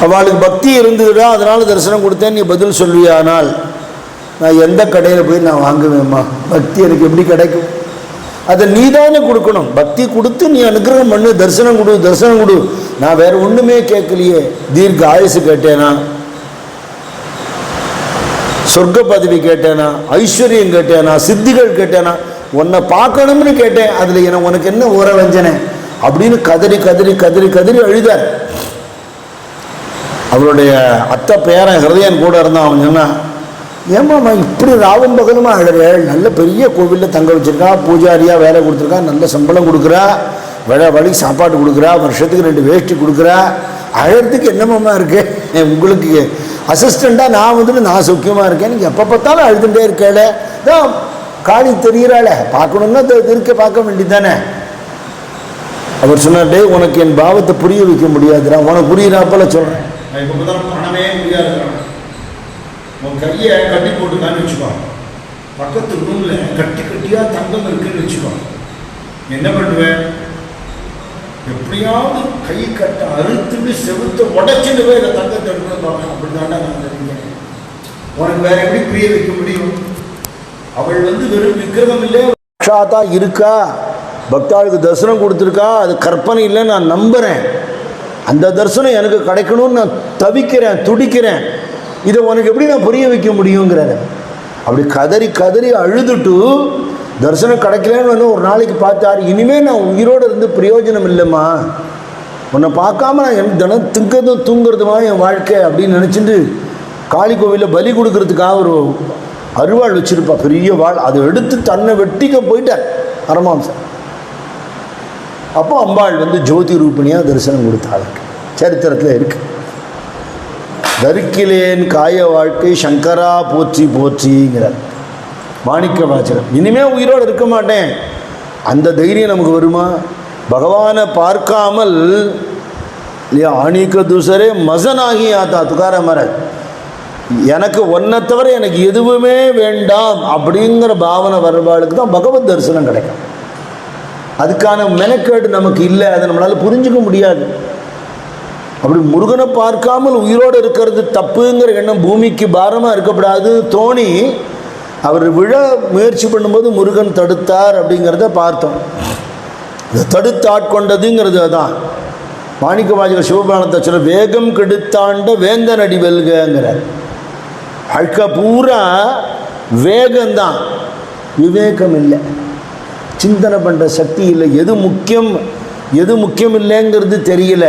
அவளுக்கு பக்தி இருந்ததுடா அதனால் தரிசனம் கொடுத்தேன் நீ பதில் சொல்வியானால் நான் எந்த கடையில் போய் நான் வாங்குவேம்மா? பக்தி எனக்கு எப்படி கிடைக்கும்? அதை நீ தானே கொடுக்கணும். பக்தி கொடுத்து நீ அனுகிரகம் பண்ணு, தரிசனம் கொடு, தரிசனம் கொடு. நான் வேற ஒன்றுமே கேட்கலையே. தீர்க்க ஆயுசு கேட்டேனா, சொர்க்க பதவி கேட்டேனா, ஐஸ்வர்யம் கேட்டேனா, சித்திகள் கேட்டேனா, உன்னை பார்க்கணும்னு கேட்டேன். அதில் எனக்கு உனக்கு என்ன ஊற வஞ்சனை அப்படின்னு கதறி கதறி கதறி கதறி அழுதார். அவருடைய அத்தை பேரன் ஹிருதயன் கூட இருந்தான். அவன் சொன்னா, ஏமாம்மா இப்படி ராவும் பகலுமா அழுறேள்? நல்ல பெரிய கோவிலில் தங்க வச்சிருக்கா, பூஜாரியாக வேலை கொடுத்துருக்கா, நல்ல சம்பளம் கொடுக்குறா, வழி சாப்பாடு கொடுக்குறா, வருஷத்துக்கு 2 வேஷ்டி கொடுக்குறா, அழகிறதுக்கு என்னமாம்மா இருக்கு? உங்களுக்கு அசிஸ்டண்ட்டாக நான் வந்துட்டு நான் சௌக்கியமாக இருக்கேன், நீங்கள் எப்போ பார்த்தாலும் அழுதுகிட்டே இருக்கேள, தான் காளி தெரிகிறாள, பார்க்கணுன்னா இருக்க பார்க்க வேண்டியதானே. அவர் சொன்னார்டே, உனக்கு என் பாவத்தை புரிய வைக்க முடியாதுடா, உனக்கு புரியிறாப்பல சொல்கிறேன். நான் இப்போ பார்த்தாலும் பணமே முடியாது. உன் கையை கட்டி போட்டுக்கான்னு வச்சுக்கோ, பக்கத்து ரூமில் கட்டி கட்டியாக தங்கம் இருக்குன்னு வச்சுக்கோ, என்ன பண்ணுவேன்? எப்படியாவது கை கட்ட அறுத்துட்டு செவுத்த உடைச்சிட்டு போய் இந்த தங்கத்தை எடுத்து பார்ப்பேன். அப்படிதாண்டா நான் தெரிஞ்சேன். உனக்கு வேற எப்படி புரிய வைக்க முடியும்? அவள் வெறும் விக்கிரகம் இல்லை, சாட்சாத்தா இருக்கா, பக்தாளுக்கு தரிசனம் கொடுத்துருக்கா, அது கற்பனை இல்லை, நான் நம்புகிறேன். அந்த தரிசனம் எனக்கு கிடைக்கணும்னு நான் தவிக்கிறேன், துடிக்கிறேன். இதை உனக்கு எப்படி நான் புரிய வைக்க முடியுங்கிறத அப்படி கதறி கதறி அழுதுட்டு தரிசனம் கிடைக்கலன்னு ஒரு நாளைக்கு பார்த்தாரு. இனிமேல் நான் உயிரோடு இருந்து பிரயோஜனம் இல்லைம்மா, உன்னை பார்க்காம நான் என் தினம் திங்கிறதும் தூங்குறதுமா என் வாழ்க்கை அப்படின்னு நினச்சிட்டு காளி கோவிலில் பலி கொடுக்கறதுக்காக ஒரு அருவாள் வச்சுருப்பா, பெரிய வாழ், அதை எடுத்து தன்னை வெட்டிக்க போயிட்டார் அரமாம்சம். அப்போ அம்பாள் ஜோதி ரூபிணியாக தரிசனம் கொடுத்தாள். சரித்திரத்தில் இருக்கு. தரிக்கிலேன் காய வாழ்க்கை சங்கரா போற்றி போற்றிங்கிறார் மாணிக்க வாசகர். இனிமே உயிரோடு இருக்க மாட்டேன், அந்த தைரியம் நமக்கு வருமா? பகவானை பார்க்காமல் இல்லையா, ஆணிக்க தூசரே மசனாகி ஆத்தா துக்கார மரத், எனக்கு ஒன்றை தவிர எனக்கு எதுவுமே வேண்டாம் அப்படிங்கிற பாவனை வருவாளுக்கு தான் பகவத் தரிசனம் கிடைக்கும். அதுக்கான மெனக்கேடு நமக்கு இல்லை, அதை நம்மளால் புரிஞ்சுக்க முடியாது. அப்படி முருகனை பார்க்காமல் உயிரோடு இருக்கிறது தப்புங்கிற எண்ணம் பூமிக்கு பாரமாக இருக்கப்படாது தோணி அவர் விழ முயற்சி பண்ணும்போது முருகன் தடுத்தார் அப்படிங்கிறத பார்த்தோம். இதை தடுத்து ஆட்கொண்டதுங்கிறது தான் மாணிக்க வாசகர் சிவபுராணத்தை சொல்ல, வேகம் கெடுத்தாண்ட வேந்தன் அடி வெல்கிறார். வாழ்க்கை பூரா வேகம்தான், விவேகம் இல்லை, சிந்தனை பண்ணுற சக்தி இல்லை, எது முக்கியம் இல்லைங்கிறது தெரியல.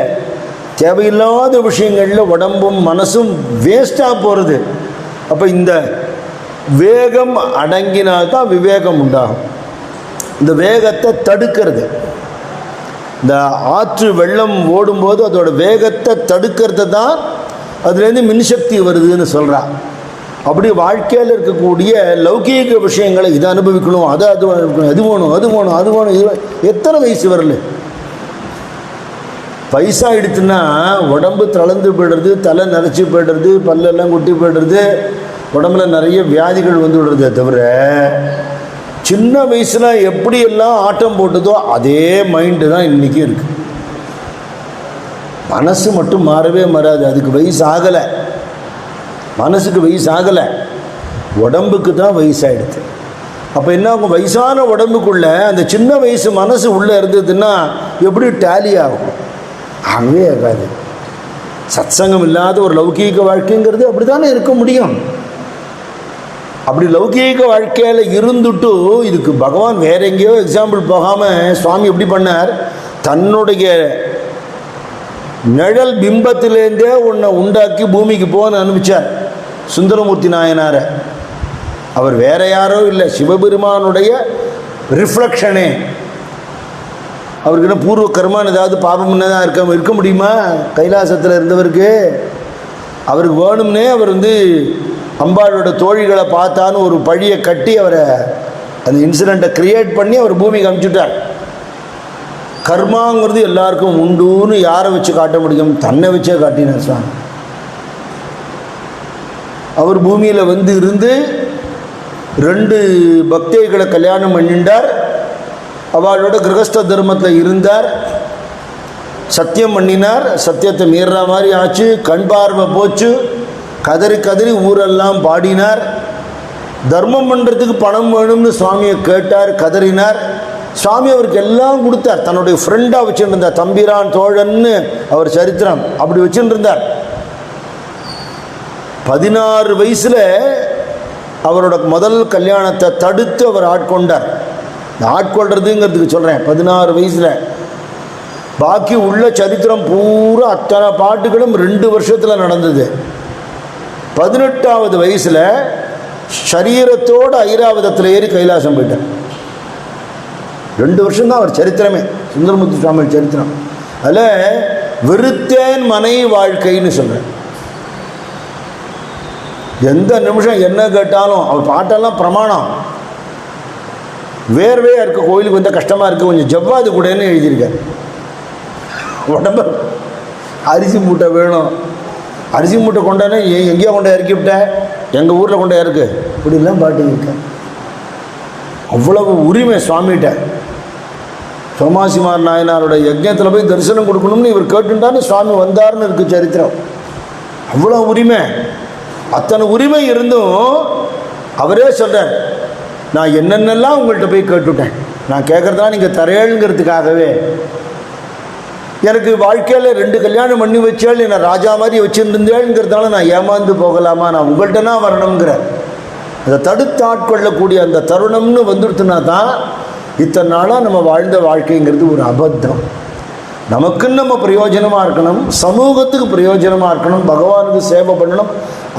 தேவையில்லாத விஷயங்களில் உடம்பும் மனசும் வேஸ்டாக போகிறது. அப்போ இந்த வேகம் அடங்கினால்தான் விவேகம் உண்டாகும். இந்த வேகத்தை தடுக்கிறது, இந்த ஆற்று வெள்ளம் ஓடும்போது அதோட வேகத்தை தடுக்கிறது தான் அதுலேருந்து மின்சக்தி வருதுன்னு சொல்கிறா. அப்படி வாழ்க்கையில் இருக்கக்கூடிய லௌகீக விஷயங்களை இதை அனுபவிக்கணும், அது வேணும், அது வேணும், இது எத்தனை வயசு வரல பைசா எடுத்துன்னா உடம்பு தளர்ந்து போய்டுறது, தலை நரைச்சி போய்டுறது, பல்லெல்லாம் குட்டி போய்டுறது, உடம்புல நிறைய வியாதிகள் விடுறதே தவிர சின்ன வயசில் எப்படியெல்லாம் ஆட்டம் போட்டதோ அதே மைண்டு தான் இன்றைக்கி இருக்குது. மனசு மட்டும் மாறவே மாறாது, அதுக்கு வயசு ஆகலை, மனசுக்கு வயசு ஆகலை, உடம்புக்கு தான் வயசாகிடுது. அப்போ என்ன ஆகும்? வயசான உடம்புக்குள்ளே அந்த சின்ன வயசு மனசு உள்ளே இருந்ததுன்னா எப்படி டேலி ஆகும்? ஆகவே ஆகாது. சத்சங்கம் இல்லாத ஒரு லௌகீக வாழ்க்கைங்கிறது அப்படி தானே இருக்க முடியும். அப்படி லௌகீக வாழ்க்கையில் இருந்துட்டு இதுக்கு பகவான் வேற எங்கேயோ எக்ஸாம்பிள் போகாமல் சுவாமி எப்படி பண்ணார்? தன்னுடைய நிழல் பிம்பத்திலேருந்தே உன்னை உண்டாக்கி பூமிக்கு போன்னு அனுப்பிச்சார் சுந்தரமூர்த்தி நாயனாரை. அவர் வேற யாரோ இல்லை, சிவபெருமானுடைய ரிஃப்ளெக்ஷனே. அவருக்கு என்ன பூர்வ கர்மான்னு ஏதாவது பாபம் என்னதான் இருக்க முடியுமா? கைலாசத்தில் இருந்தவருக்கு அவருக்கு வேணும்னே அவர் அம்பாளோட தோழிகளை பார்த்தான்னு ஒரு பழியை கட்டி அவரை அந்த இன்சிடெண்ட்டை கிரியேட் பண்ணி அவர் பூமிக்கு அனுப்பிச்சுட்டார். கர்மாங்கிறது எல்லாருக்கும் உண்டுன்னு யாரை வச்சு காட்ட முடியும்? தன்னை வச்சே காட்டினார் சுவாமி. அவர் பூமியில் இருந்து 2 பக்தைகளை கல்யாணம் பண்ணிண்டார். அவளோட கிரகஸ்த தர்மத்தில் இருந்தார். சத்தியம் பண்ணினார். சத்தியத்தை மீறுற மாதிரி ஆச்சு. கண் பார்வை போச்சு. கதறி கதறி ஊரெல்லாம் பாடினார். தர்மம் பண்ணுறதுக்கு பணம் வேணும்னு சுவாமியை கேட்டார். கதறினார். சுவாமி அவருக்கு எல்லாம் கொடுத்தார். தன்னுடைய ஃப்ரெண்டாக வச்சுருந்தார். தம்பிரான் தோழன்னு அவர் சரித்திரம் அப்படி வச்சுருந்தார். 16 வயசில் அவரோட முதல் கல்யாணத்தை தடுத்து அவர் ஆட்கொண்டார். ஆட்கொள்றதுங்கிறதுக்கு சொல்கிறேன். 16 வயசில். பாக்கி உள்ள சரித்திரம் பூரா அத்தனை பாட்டுகளும் 2 வருஷத்தில் நடந்தது. 18வது வயசில் சரீரத்தோடு ஐராவதத்தில் ஏறி கைலாசம் போயிட்டார். 2 வருஷம்தான் அவர் சரித்திரமே, சுந்தரமூர்த்தி சுவாமி சரித்திரம். அதில் வெறுத்தேன் மனை வாழ்க்கைன்னு சொல்கிறேன். எந்த நிமிஷம் என்ன கேட்டாலும் அவர் பாட்டெல்லாம் பிரமாணம். வேர்வையாக இருக்க, கோயிலுக்கு வந்தால் கஷ்டமாக இருக்குது, கொஞ்சம் ஜவ்வாது கூடன்னு எழுதியிருக்கார். உடம்பு அரிசி மூட்டை வேணும், அரிசி மூட்டை கொண்டானே எங்கேயோ கொண்டு இறக்கி விட்டேன், எங்கள் ஊரில் கொண்டு இறக்கு, இப்படிலாம் பாட்டு இருக்கேன். அவ்வளவு உரிமை சுவாமிகிட்ட. சோமாசிமார் நாயனாரோட யஜ்ஞத்தில் போய் தரிசனம் கொடுக்கணும்னு இவர் கேட்டுட்டான்னு சுவாமி வந்தார்னு இருக்குது சரித்திரம். அவ்வளோ உரிமை. அத்தனை உரிமை இருந்தும் அவரே சொல்கிறார், நான் என்னென்னலாம் உங்கள்கிட்ட போய் கேட்டுவிட்டேன், நான் கேட்குறதா நீங்கள் தரேளுங்கிறதுக்காகவே. எனக்கு வாழ்க்கையில் 2 கல்யாணம் பண்ணி வச்சால் என்னை ராஜா மாதிரி வச்சுருந்தேங்கிறதால நான் ஏமாந்து போகலாமா, நான் உங்கள்கிட்டனா வரணுங்கிற அதை தடுத்து ஆட்கொள்ளக்கூடிய அந்த தருணம்னு வந்துடுத்துனா தான் இத்தனை நாளாக நம்ம வாழ்ந்த வாழ்க்கைங்கிறது ஒரு அபத்தம். நமக்குன்னு நம்ம பிரயோஜனமாக இருக்கணும், சமூகத்துக்கு பிரயோஜனமாக இருக்கணும், பகவானுக்கு சேவை பண்ணணும்.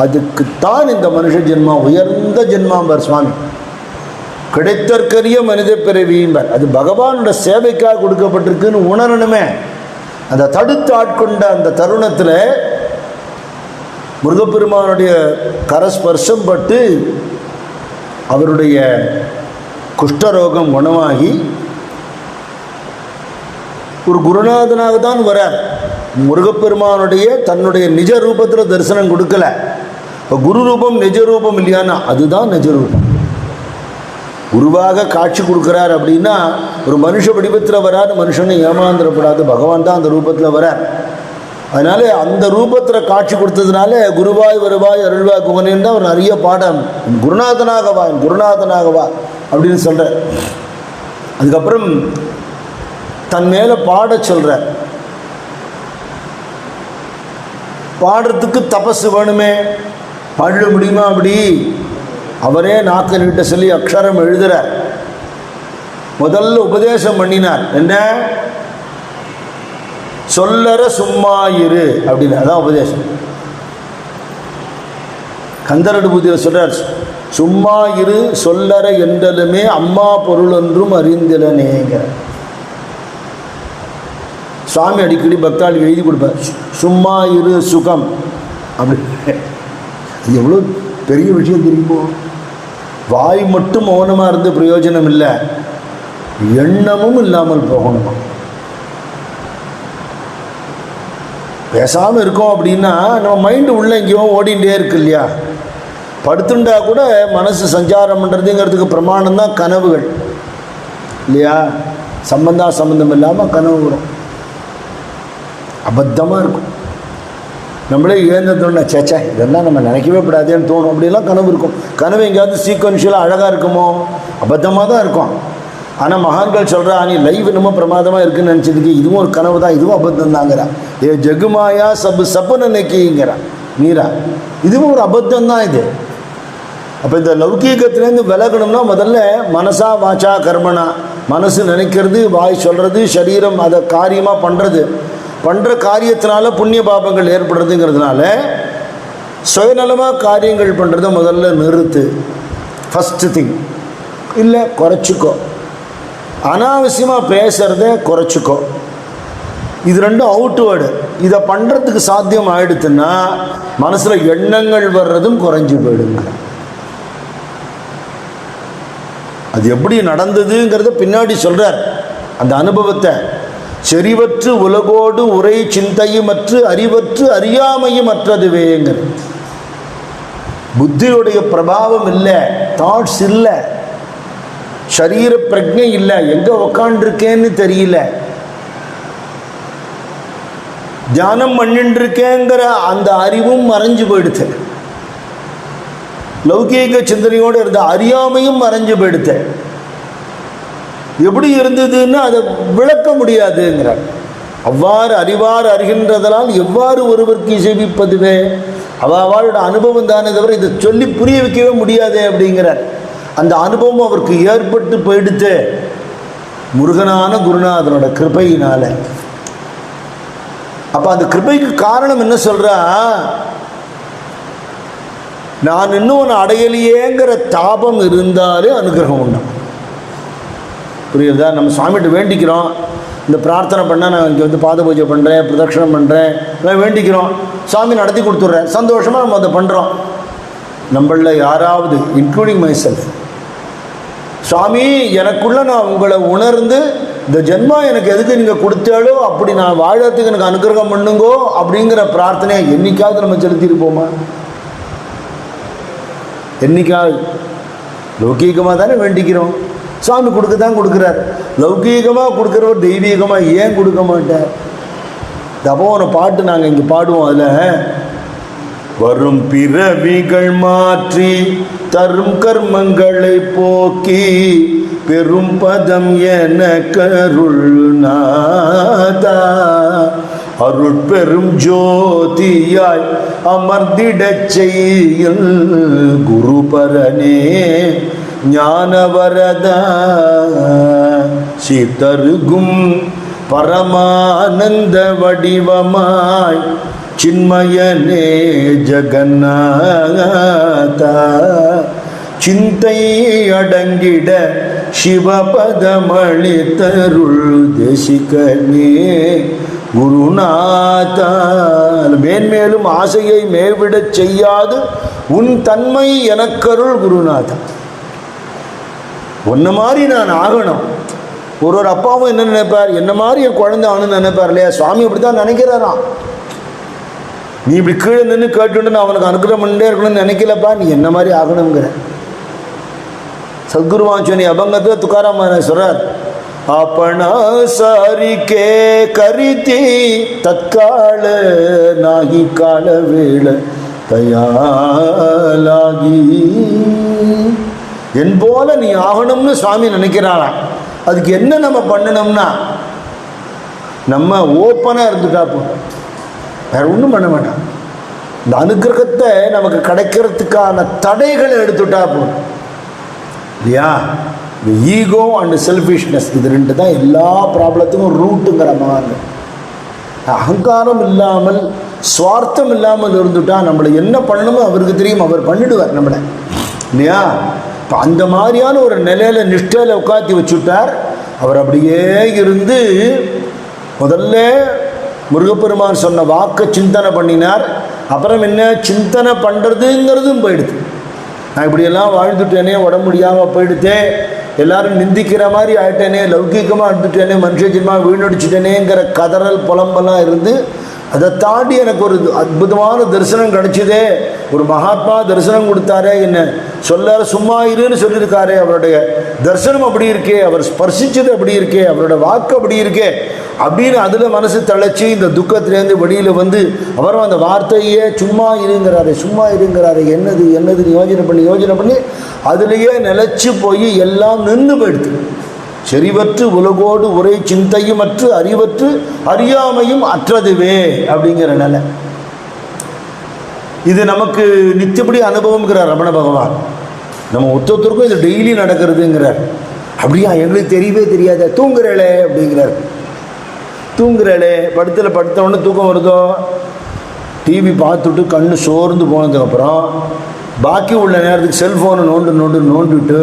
அதுக்குத்தான் இந்த மனுஷ ஜென்மம் உயர்ந்த ஜென்மாம்பர் சுவாமி. கிடைத்தற்கரிய மனித பிறவியும்பர். அது பகவானோட சேவைக்காக கொடுக்கப்பட்டிருக்குன்னு உணரணுமே. அந்த தடுத்து ஆட்கொண்ட அந்த தருணத்தில் முருகப்பெருமானுடைய கரஸ்பர்ஷம் பட்டு அவருடைய குஷ்டரோகம் குணமாகி ஒரு குருநாதனாக தான் வரார். முருகப்பெருமானுடைய தன்னுடைய நிஜ ரூபத்தில் தரிசனம் கொடுக்கல. இப்போ குரு ரூபம் நிஜ ரூபம் இல்லையானா அதுதான் நிஜ ரூபம். குருவாக காட்சி கொடுக்குறார் அப்படின்னா ஒரு மனுஷ வடிவத்தில் வராது, மனுஷனை ஏமாந்துடப்படாது, பகவான் தான் அந்த ரூபத்தில் வரார். அதனால அந்த ரூபத்தில் காட்சி கொடுத்ததுனால குருவாய் வருவாய் அருள்வாய் குகனேன்னு தான் அவர் நிறைய பாடம். குருநாதனாகவா குருநாதனாகவா அப்படின்னு சொல்கிறார். அதுக்கப்புறம் தன் மேலே பாட சொல்கிறார். பாடுறதுக்கு தபசு வேணுமே, பாட முடியுமா? அப்படி அவரே நாக்கு நீட்ட சொல்லி அக்ஷரம் எழுதுகிறார். முதல்ல உபதேசம் பண்ணினார். என்ன? சொல்லற சும்மா இரு அப்படின்னு. அதான் உபதேசம். கந்தரடு பூதியில் சொல்றார், சும்மா இரு சொல்லற என்றலுமே அம்மா பொருள் ஒன்றும் அறிந்திலனேங்கிற. சுவாமி அடிக்கடி பக்தாளுக்கு எழுதி கொடுப்பார், சும்மா இரு சுகம் அப்படி. அது எவ்வளோ பெரிய விஷயம் தெரியுமோ. வாய் மட்டும் மௌனமாக இருந்து பிரயோஜனம் இல்லை, எண்ணமும் இல்லாமல் போகணுமா. பேசாமல் இருக்கோம் அப்படின்னா நம்ம மைண்டு உள்ள எங்கேயோ ஓடிகிட்டே இருக்கு இல்லையா. படுத்துண்டா கூட மனசு சஞ்சாரம் பண்ணுறதுங்கிறதுக்கு பிரமாணம் தான் கனவுகள் இல்லையா. சம்பந்தம் இல்லாமல் கனவு வரும், அபத்தமாக இருக்கும். நம்மளே இழந்தோன்னா சேச்சா இதெல்லாம் நம்ம நினைக்கவே கூடாதுன்னு தோணும். அப்படிலாம் கனவு இருக்கும். கனவு எங்கேயாவது சீக்வன்ஷியலாக அழகாக இருக்குமோ? அபத்தமாக தான் இருக்கும். ஆனால் மகான்கள் சொல்கிறா, நீ லைவ் என்னமோ பிரமாதமாக இருக்குன்னு நினச்சதுக்கு இதுவும் ஒரு கனவு தான், இதுவும் அபத்தம் தாங்கிறா. ஏ ஜகுமாயா சப்புன்னு நினைக்கிங்கிறா மீரா. இதுவும் ஒரு அபத்தம் தான் இது. அப்போ இந்த லௌகீகத்திலேருந்து விலகணும்னா முதல்ல மனசா வாச்சா கர்மனா, மனசு நினைக்கிறது, வாய் சொல்கிறது, சரீரம் அதை காரியமாக பண்ணுற காரியத்தினால புண்ணிய பாபங்கள் ஏற்படுறதுங்கிறதுனால சுயநலமாக காரியங்கள் பண்ணுறத முதல்ல நிறுத்து. First thing. இல்லை குறைச்சிக்கோ. அனாவசியமாக பேசுகிறத குறைச்சிக்கோ. இது ரெண்டும் அவுட்வேர்டு. இதை பண்ணுறதுக்கு சாத்தியம் ஆகிடுத்துன்னா மனசில் எண்ணங்கள் வர்றதும் குறைஞ்சி போயிடுங்க. அது எப்படி நடந்ததுங்கிறத பின்னாடி சொல்கிறார் அந்த அனுபவத்தை. செறிவற்று உலகோடு உரை சிந்தையுமற்று அறிவற்று அறியாமையும் அற்றதுவேங்கிற. புத்தியுடைய பிரபாவம் இல்லை, தாட்ஸ் இல்லை, சரீர பிரஜை இல்லை, எங்க உக்காண்டிருக்கேன்னு தெரியல, தியானம் பண்ணிட்டு இருக்கேங்கிற அந்த அறிவும் மறைஞ்சு போயிடுச்சு, லௌகீக சிந்தனையோடு இருந்த அறியாமையும் மறைஞ்சு போயிடுச்சு. எப்படி இருந்ததுன்னு அதை விளக்க முடியாதுங்கிறார். அவ்வாறு அறிவார் அறிகின்றதனால் எவ்வாறு ஒருவருக்கு இசைவிப்பதுவே, அவளோட அனுபவம் தானே தவிர இதை சொல்லி புரிய வைக்கவே முடியாது அப்படிங்கிறார். அந்த அனுபவம் அவருக்கு ஏற்பட்டு போயிடுத்து முருகனான குருநாதனோட கிருபையினால. அப்ப அந்த கிருபைக்கு காரணம் என்ன சொல்றா, நான் இன்னும் ஒன்று அடையலையேங்கிற தாபம் இருந்தாலே அனுகிரகம் உண்டு. புரியுதா? நம்ம சுவாமிகிட்ட வேண்டிக்கிறோம், இந்த பிரார்த்தனை பண்ணால் நான் இங்கே வந்து பாத பூஜை பண்ணுறேன், பிரதட்சணம் பண்ணுறேன், எல்லாம் வேண்டிக்கிறோம், சுவாமி நடத்தி கொடுத்துட்றேன், சந்தோஷமாக நம்ம அதை பண்ணுறோம். நம்மளில் யாராவது இன்க்ளூடிங் மைசெல்ஃப், சுவாமி எனக்குள்ள நான் உங்களை உணர்ந்து இந்த ஜென்மா எனக்கு எதுக்கு நீங்கள் கொடுத்தாலோ அப்படி நான் வாழறதுக்கு எனக்கு அனுகிரகம் பண்ணுங்கோ அப்படிங்கிற பிரார்த்தனையை என்னைக்காவது நம்ம செலுத்தியிருப்போமா? என்னைக்காவது? லௌகீகமாக தானே வேண்டிக்கிறோம், சுவாமி கொடுக்க தான் கொடுக்குறார். லௌகீகமாக கொடுக்குறவர் தெய்வீகமாக ஏன் கொடுக்க மாட்டார்? தபோன பாட்டு நாங்கள் இங்கே பாடுவோம். அதில் வரும் பிறவிகள் மாற்றி தரும் கர்மங்களை போக்கி பெரும் பதம் என கருள் நாதா, அருட்பெரும் ஜோதியாய் அமர்ந்திடச் செய்யுள் குருபரனே ஞானவரதா, சித்தருகும் பரமானந்த வடிவமாய் சின்மயனே ஜகநாதா, சிந்தை அடங்கிட சிவபதமளித்தருள் தேசிகனே குருநாதா. மேன்மேலும் ஆசையை மேவிடச் செய்யாது உன் தன்மை எனக்கருள் குருநாதா. ஒன்ன மாதிரி நான் ஆகணும். ஒரு அப்பாவும் என்ன நினைப்பார், என்ன மாதிரி என் குழந்தை ஆகணும்னு நினைப்பார் இல்லையா? சுவாமி அப்படி தான் நினைக்கிறாராம். நீ இப்படி கீழே நின்று கேட்டுட்டு நான் அவனுக்கு அனுகிரகம் பண்ணிட்டே இருக்கணும்னு நினைக்கலப்பா, நீ என்ன மாதிரி ஆகணுங்கிற. சத்குருவான் சொன்னி அபங்கத்தில் துக்காராம் சொல்றார், அப்பனா சாரிக்கே கரித்தி தற்கால நாகி கால வேள தயாலாகி, என் போல நீ ஆகணும்னு சுவாமி நினைக்கிறாராம். அதுக்கு என்ன நம்ம பண்ணணும்னா, நம்ம ஓப்பனாக இருந்துட்டா போதும், வேற ஒன்றும் பண்ண மாட்டான். இந்த அனுகிரகத்தை நமக்கு கிடைக்கிறதுக்கான தடைகளை எடுத்துட்டா போதும் இல்லையா? இந்த ஈகோ அண்ட் செல்ஃபிஷ்னஸ், இது ரெண்டு தான் எல்லா ப்ராப்ளத்துக்கும் ரூட்டுங்கிற மாதிரி. அகங்காரம் இல்லாமல் சுவார்த்தம் இல்லாமல் இருந்துட்டா நம்மளை என்ன பண்ணணுமோ அவருக்கு தெரியும், அவர் பண்ணிடுவார் நம்மளை இல்லையா? இப்போ அந்த மாதிரியான ஒரு நிலையில நிஷ்டையில் உட்காத்தி வச்சுட்டார். அவர் அப்படியே இருந்து முதல்ல முருகப்பெருமான் சொன்ன வாக்கை சிந்தனை பண்ணினார். அப்புறம் என்ன சிந்தனை பண்ணுறதுங்கிறதும் போயிடுது. நான் இப்படியெல்லாம் வாழ்ந்துட்டேனே, உடம்பு முடியாமல் போயிடுத்தே, எல்லாரும் நிந்திக்கிற மாதிரி ஆயிட்டேனே, லௌகீகமாக இருந்துட்டேனே, மனுஷ ஜென்மா வீணடிச்சுட்டேனேங்கிற கதறல் புலம்பெல்லாம் இருந்து அதை தாண்டி எனக்கு ஒரு அற்புதமான தரிசனம் கிடைச்சிதே, ஒரு மகாத்மா தரிசனம் கொடுத்தாரே, என்ன சொல்லார சும்மா இருன்னு சொல்லியிருக்காரே, அவருடைய தரிசனம் அப்படி இருக்கே, அவர் ஸ்பர்சிச்சது அப்படி இருக்கே, அவரோட வாக்கு அப்படி இருக்கே அப்படின்னு அதில் மனசு தழைச்சி இந்த துக்கத்திலேருந்து வெளியில் வந்து அவரும் அந்த வார்த்தையே சும்மா இருங்கிறாரு, சும்மா இருங்கிறாரு, என்னது என்னது யோஜனை பண்ணி அதுலேயே நிலச்சி போய் எல்லாம் நின்று போயிடுது. செறிவற்று உலகோடு ஒரே சிந்தையும் அற்று அறிவற்று அறியாமையும் அற்றதுவே அப்படிங்கிற நிலை. இது நமக்கு நித்தியப்படி அனுபவம்ங்கிறார் ரமண பகவான். நம்ம ஒத்தொத்தருக்கும் இது டெய்லி நடக்கிறதுங்கிறார். அப்படியா, எங்களுக்கு தெரியவே தெரியாத, தூங்குறேளே அப்படிங்கிறார். தூங்குறேளே, படுத்தவுடனே தூக்கம் வருதோ, டிவி பார்த்துட்டு கண்ணு சோர்ந்து போனதுக்கப்புறம் பாக்கி உள்ள நேரத்துக்கு செல்ஃபோனை நோண்டிட்டு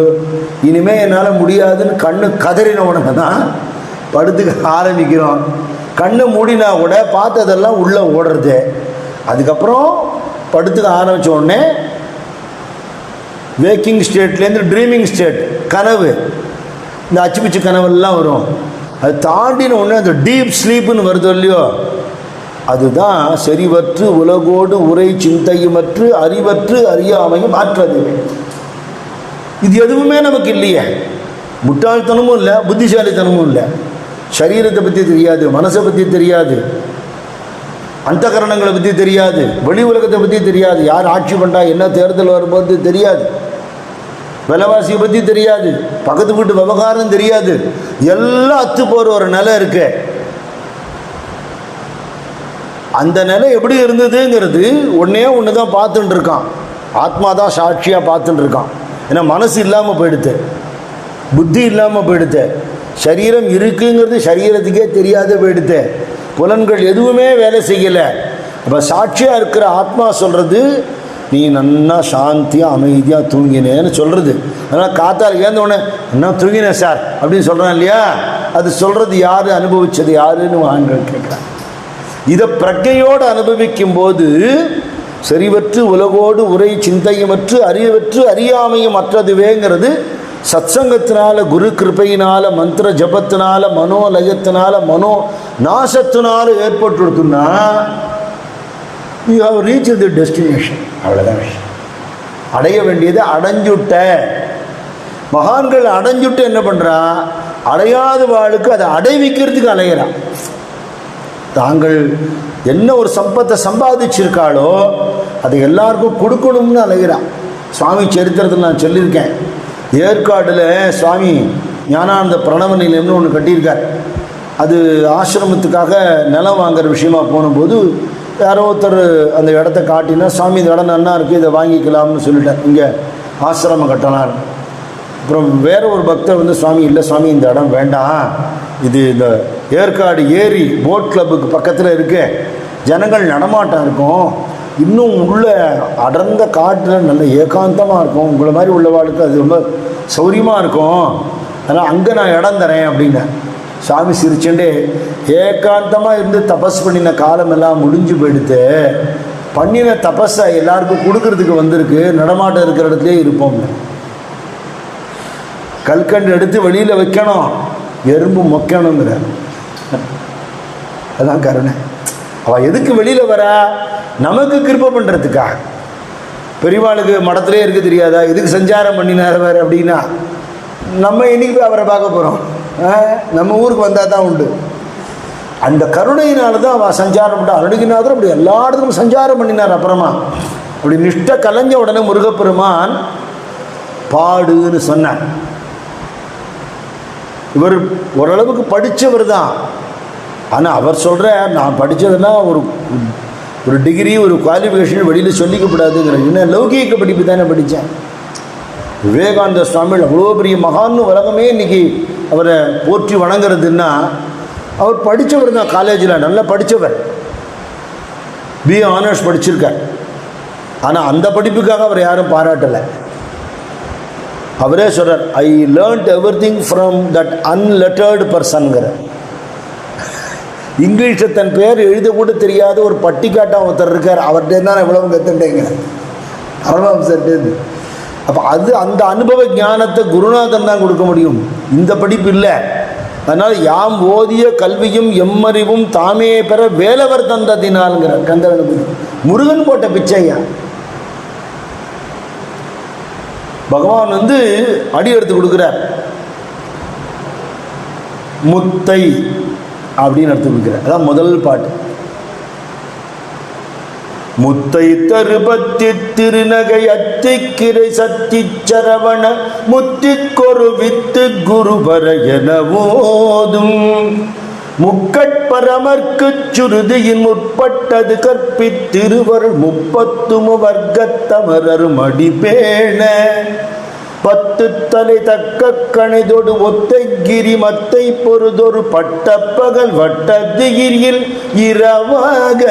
இனிமேல் என்னால் முடியாதுன்னு கண்ணு கதறினவனுக்கு தான் படுத்துக்க ஆரம்பிக்கிறோம். கண்ணை மூடினா கூட பார்த்ததெல்லாம் உள்ளே ஓடுறது. அதுக்கப்புறம் படுத்துக்க ஆரம்பித்த உடனே வேக்கிங் ஸ்டேட்லேருந்து ட்ரீமிங் ஸ்டேட், கனவு, இந்த அச்சுப்பிச்சு கனவெல்லாம் வரும். அது தாண்டின உடனே அந்த டீப் ஸ்லீப்புன்னு வருது இல்லையோ, அதுதான் செறிவற்று உலகோடு உரை சிந்தையுமற்று அறிவற்று அறியாமையும் ஆற்றது. இது எதுவுமே நமக்கு இல்லையே. முட்டாள்தனமும் இல்லை, புத்திசாலித்தனமும் இல்லை. சரீரத்தை பற்றி தெரியாது, மனசை பற்றி தெரியாது, அந்த கரணங்களை பற்றி தெரியாது, வெளி உலகத்தை பற்றி தெரியாது, யார் ஆட்சி பண்ணா, என்ன தேர்தல் வரும்போது தெரியாது, விலைவாசியை பற்றி தெரியாது, பக்கத்து வீட்டு விவகாரம் தெரியாது, எல்லாம் அத்து போகிற ஒரு நிலை இருக்கு. அந்த நிலை எப்படி இருந்ததுங்கிறது ஒன்று தான் பார்த்துட்டு இருக்கான். ஆத்மா தான் சாட்சியாக பார்த்துட்டு இருக்கான். ஏன்னா மனசு இல்லாமல் போயிடுது, புத்தி இல்லாமல் போயிடுது, சரீரம் இருக்குங்கிறது சரீரத்துக்கே தெரியாத போயிடுது, புலன்கள் எதுவுமே வேலை செய்யலை. அப்போ சாட்சியாக இருக்கிற ஆத்மா சொல்கிறது, நீ நன்னா சாந்தியாக அமைதியாக தூங்கினேன்னு சொல்கிறது. அதனால் காத்தால் ஏந்தோடனே என்ன தூங்கினேன் சார் அப்படின்னு சொல்கிறான் இல்லையா, அது சொல்கிறது யார், அனுபவித்தது யாருன்னு ஆண்கள் கேட்குறாங்க. இதை பிரஜையோடு அனுபவிக்கும் போது செறிவற்று உலகோடு உரை சிந்தையுமற்று அறிவற்று அறியாமையும் அற்றதுவேங்கிறது சத்சங்கத்தினால, குரு கிருப்பையினால, மந்திர ஜபத்தினால, மனோலயத்தினால, மனோ நாசத்தினால ஏற்பட்டுருக்குன்னா you have reach the destination. அவ்வளோதான் விஷயம். அடைய வேண்டியதை அடைஞ்சுட்ட. மகான்கள் அடைஞ்சுட்டு என்ன பண்ணுறா, அடையாத வாளுக்கு அதை அடைவிக்கிறதுக்கு அலையிறான். தாங்கள் என்ன ஒரு சம்பத்தை சம்பாதிச்சிருக்காளோ அதை எல்லாருக்கும் கொடுக்கணும்னு அலைகிறான். சுவாமி சரித்திரத்தில் நான் சொல்லியிருக்கேன், ஏற்காடில் சுவாமி ஞானானந்த பிரணவ நிலையம்னு ஒன்று கட்டியிருக்கார். அது ஆசிரமத்துக்காக நிலம் வாங்குற விஷயமா போனபோது யாரோ ஒருத்தர் அந்த இடத்த காட்டினா, சுவாமி இந்த இடம் நன்னா இருக்குது, இதை வாங்கிக்கலாம்னு சொல்லிட்டேன், இங்கே ஆசிரமம் கட்டலாம். அப்புறம் வேற ஒரு பக்தர் வந்து, சுவாமி இல்லை சுவாமி இந்த இடம் வேண்டாம், இது இந்த ஏற்காடு ஏரி போட் கிளப்புக்கு பக்கத்தில் இருக்கு, ஜனங்கள் நடமாட்டம் இருக்கும், இன்னும் உள்ள அடர்ந்த காட்டில் நல்ல ஏகாந்தமாக இருக்கும், உங்களை மாதிரி உள்ளவாளுக்கு அது ரொம்ப சௌரியமாக இருக்கும், அதனால் அங்கே நான் இடம் தரேன் அப்படின்னேன். சாமி சிரிச்சுண்டே, ஏகாந்தமாக இருந்து தபஸ் பண்ணின காலமெல்லாம் முடிஞ்சு போயிடுத்து, பண்ணின தபஸை எல்லாருக்கும் கொடுக்கறதுக்கு வந்திருக்கு, நடமாட்டம் இருக்கிற இடத்துலேயே இருப்போம்னு. கல்கண்டு எடுத்து வெளியில் வைக்கணும், எறும்பு மொக்கணுங்கிற, அதான் கருணை. அவள் எதுக்கு வெளியில் வர, நமக்கு கிருபை பண்ணுறதுக்கா. பெரியவாளுக்கு மடத்திலே இருக்க தெரியாதா, எதுக்கு சஞ்சாரம் பண்ணினார் வேறு அப்படின்னா, நம்ம இன்னைக்கு போய் அவரை பார்க்க போகிறோம், நம்ம ஊருக்கு வந்தால் தான் உண்டு. அந்த கருணையினால தான் அவள் சஞ்சாரம் பண்ணா. அருணகிரிநாதர் அப்படி எல்லா இடத்துக்கும் சஞ்சாரம் பண்ணினார். அப்புறமா அப்படி நிஷ்ட கலைஞ்ச உடனே முருகப்பெருமான் பாடுன்னு சொன்னார். இவர் ஓரளவுக்கு படித்தவர் தான், ஆனால் அவர் சொல்கிற, நான் படித்ததுன்னா ஒரு டிகிரி ஒரு குவாலிஃபிகேஷன் வெளியில் சொல்லிக்கப்படாதுங்கிற, இன்னும் லௌகீக படிப்பு தானே படித்தேன். விவேகானந்த சுவாமிகள் அவ்வளோ பெரிய மகான்னு உலகமே இன்றைக்கி அவரை போற்றி வணங்குறதுன்னா, அவர் படித்தவர் தான், காலேஜில் நல்லா படித்தவர், பிஏ ஆனர்ஸ் படிச்சிருக்கார். ஆனால் அந்த படிப்புக்காக அவர் யாரும் பாராட்டலை. அவரே சொல்கிறார், ஐ லேர்ன்ட் எவ்ரிதிங் ஃப்ரம் தட் அன்லெட்டர்டு பர்சன்கிற. இங்கிலீஷில் தன் பேர் எழுத கூட தெரியாத ஒரு பட்டிக்காட்டா ஒருத்தர் இருக்கார், அவர்கிட்ட தான் எவ்வளவு கற்றுட்டேங்க, அருணாம்சர்கிட்டேருந்து. அப்போ அது அந்த அனுபவ ஞானத்தை குருநாதன் தான் கொடுக்க முடியும், இந்த படிப்பு இல்லை. அதனால் யாம் ஓதிய கல்வியும் எம்மறிவும் தாமே பெற வேலவர் தந்ததினால்ங்கிற கந்தரனுக்கு முருகன் போட்ட பிச்சையா. பகவான் வந்து அடி எடுத்து கொடுக்குறார், முத்தை அப்படின்னு எடுத்து கொடுக்குறார். அதான் முதல் பாட்டு. முத்தை தருபத்தி திருநகை அத்திக்கிரை சத்தி சரவண முத்திக்கொரு வித்து குருபர எனவோதும் முக்கட்பரமர்க்கு சுருதியின் முற்பட்டது கற்பித்திருவருள் 30 வர்க்கத்தமரர் மடிபேண 10 தலை தக்க கணைதொடு ஒத்தைகிரி மத்தை பொருதொரு பட்டப்பகல் வட்டதிகிரியில் இரவாக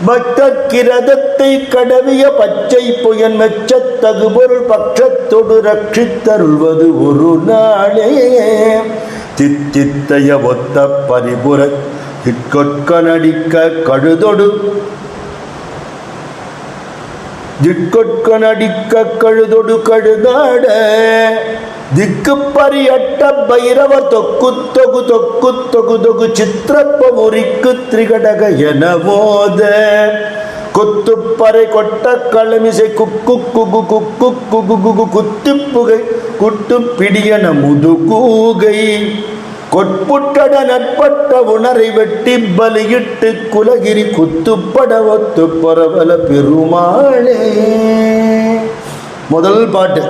பக்தக்கிரதத்தை கடவிய பச்சை புயன் மெச்சத்தகு பொருள் பட்சத்தொடு ரட்சித்தருள்வது ஒரு நாளே தித்தித்தைய ஒத்த பரிபுர திட்கொட்க நடிக்க கழுதொடு திக்கொட்க நடிக்க கழுதொடு கழுதாட திக்கு பரியட்ட பைரவ தொக்கு தொகு தொக்கு தொகு தொகு சித்திரப்ப முறிக்கு திரிகடக எனவோத கொத்துப்பறை கொட்ட களமிசை குக்கு குகு குக்கு குகு குகு குத்துப்புகை குட்டு பிடியன முதுகூகை கொட்புட்டட நட்பட்ட உணரை வெட்டி பலியிட்டு குலகிரி குத்துப்பட ஒத்து பரவல பெருமாளே. முதல் பாட்டு.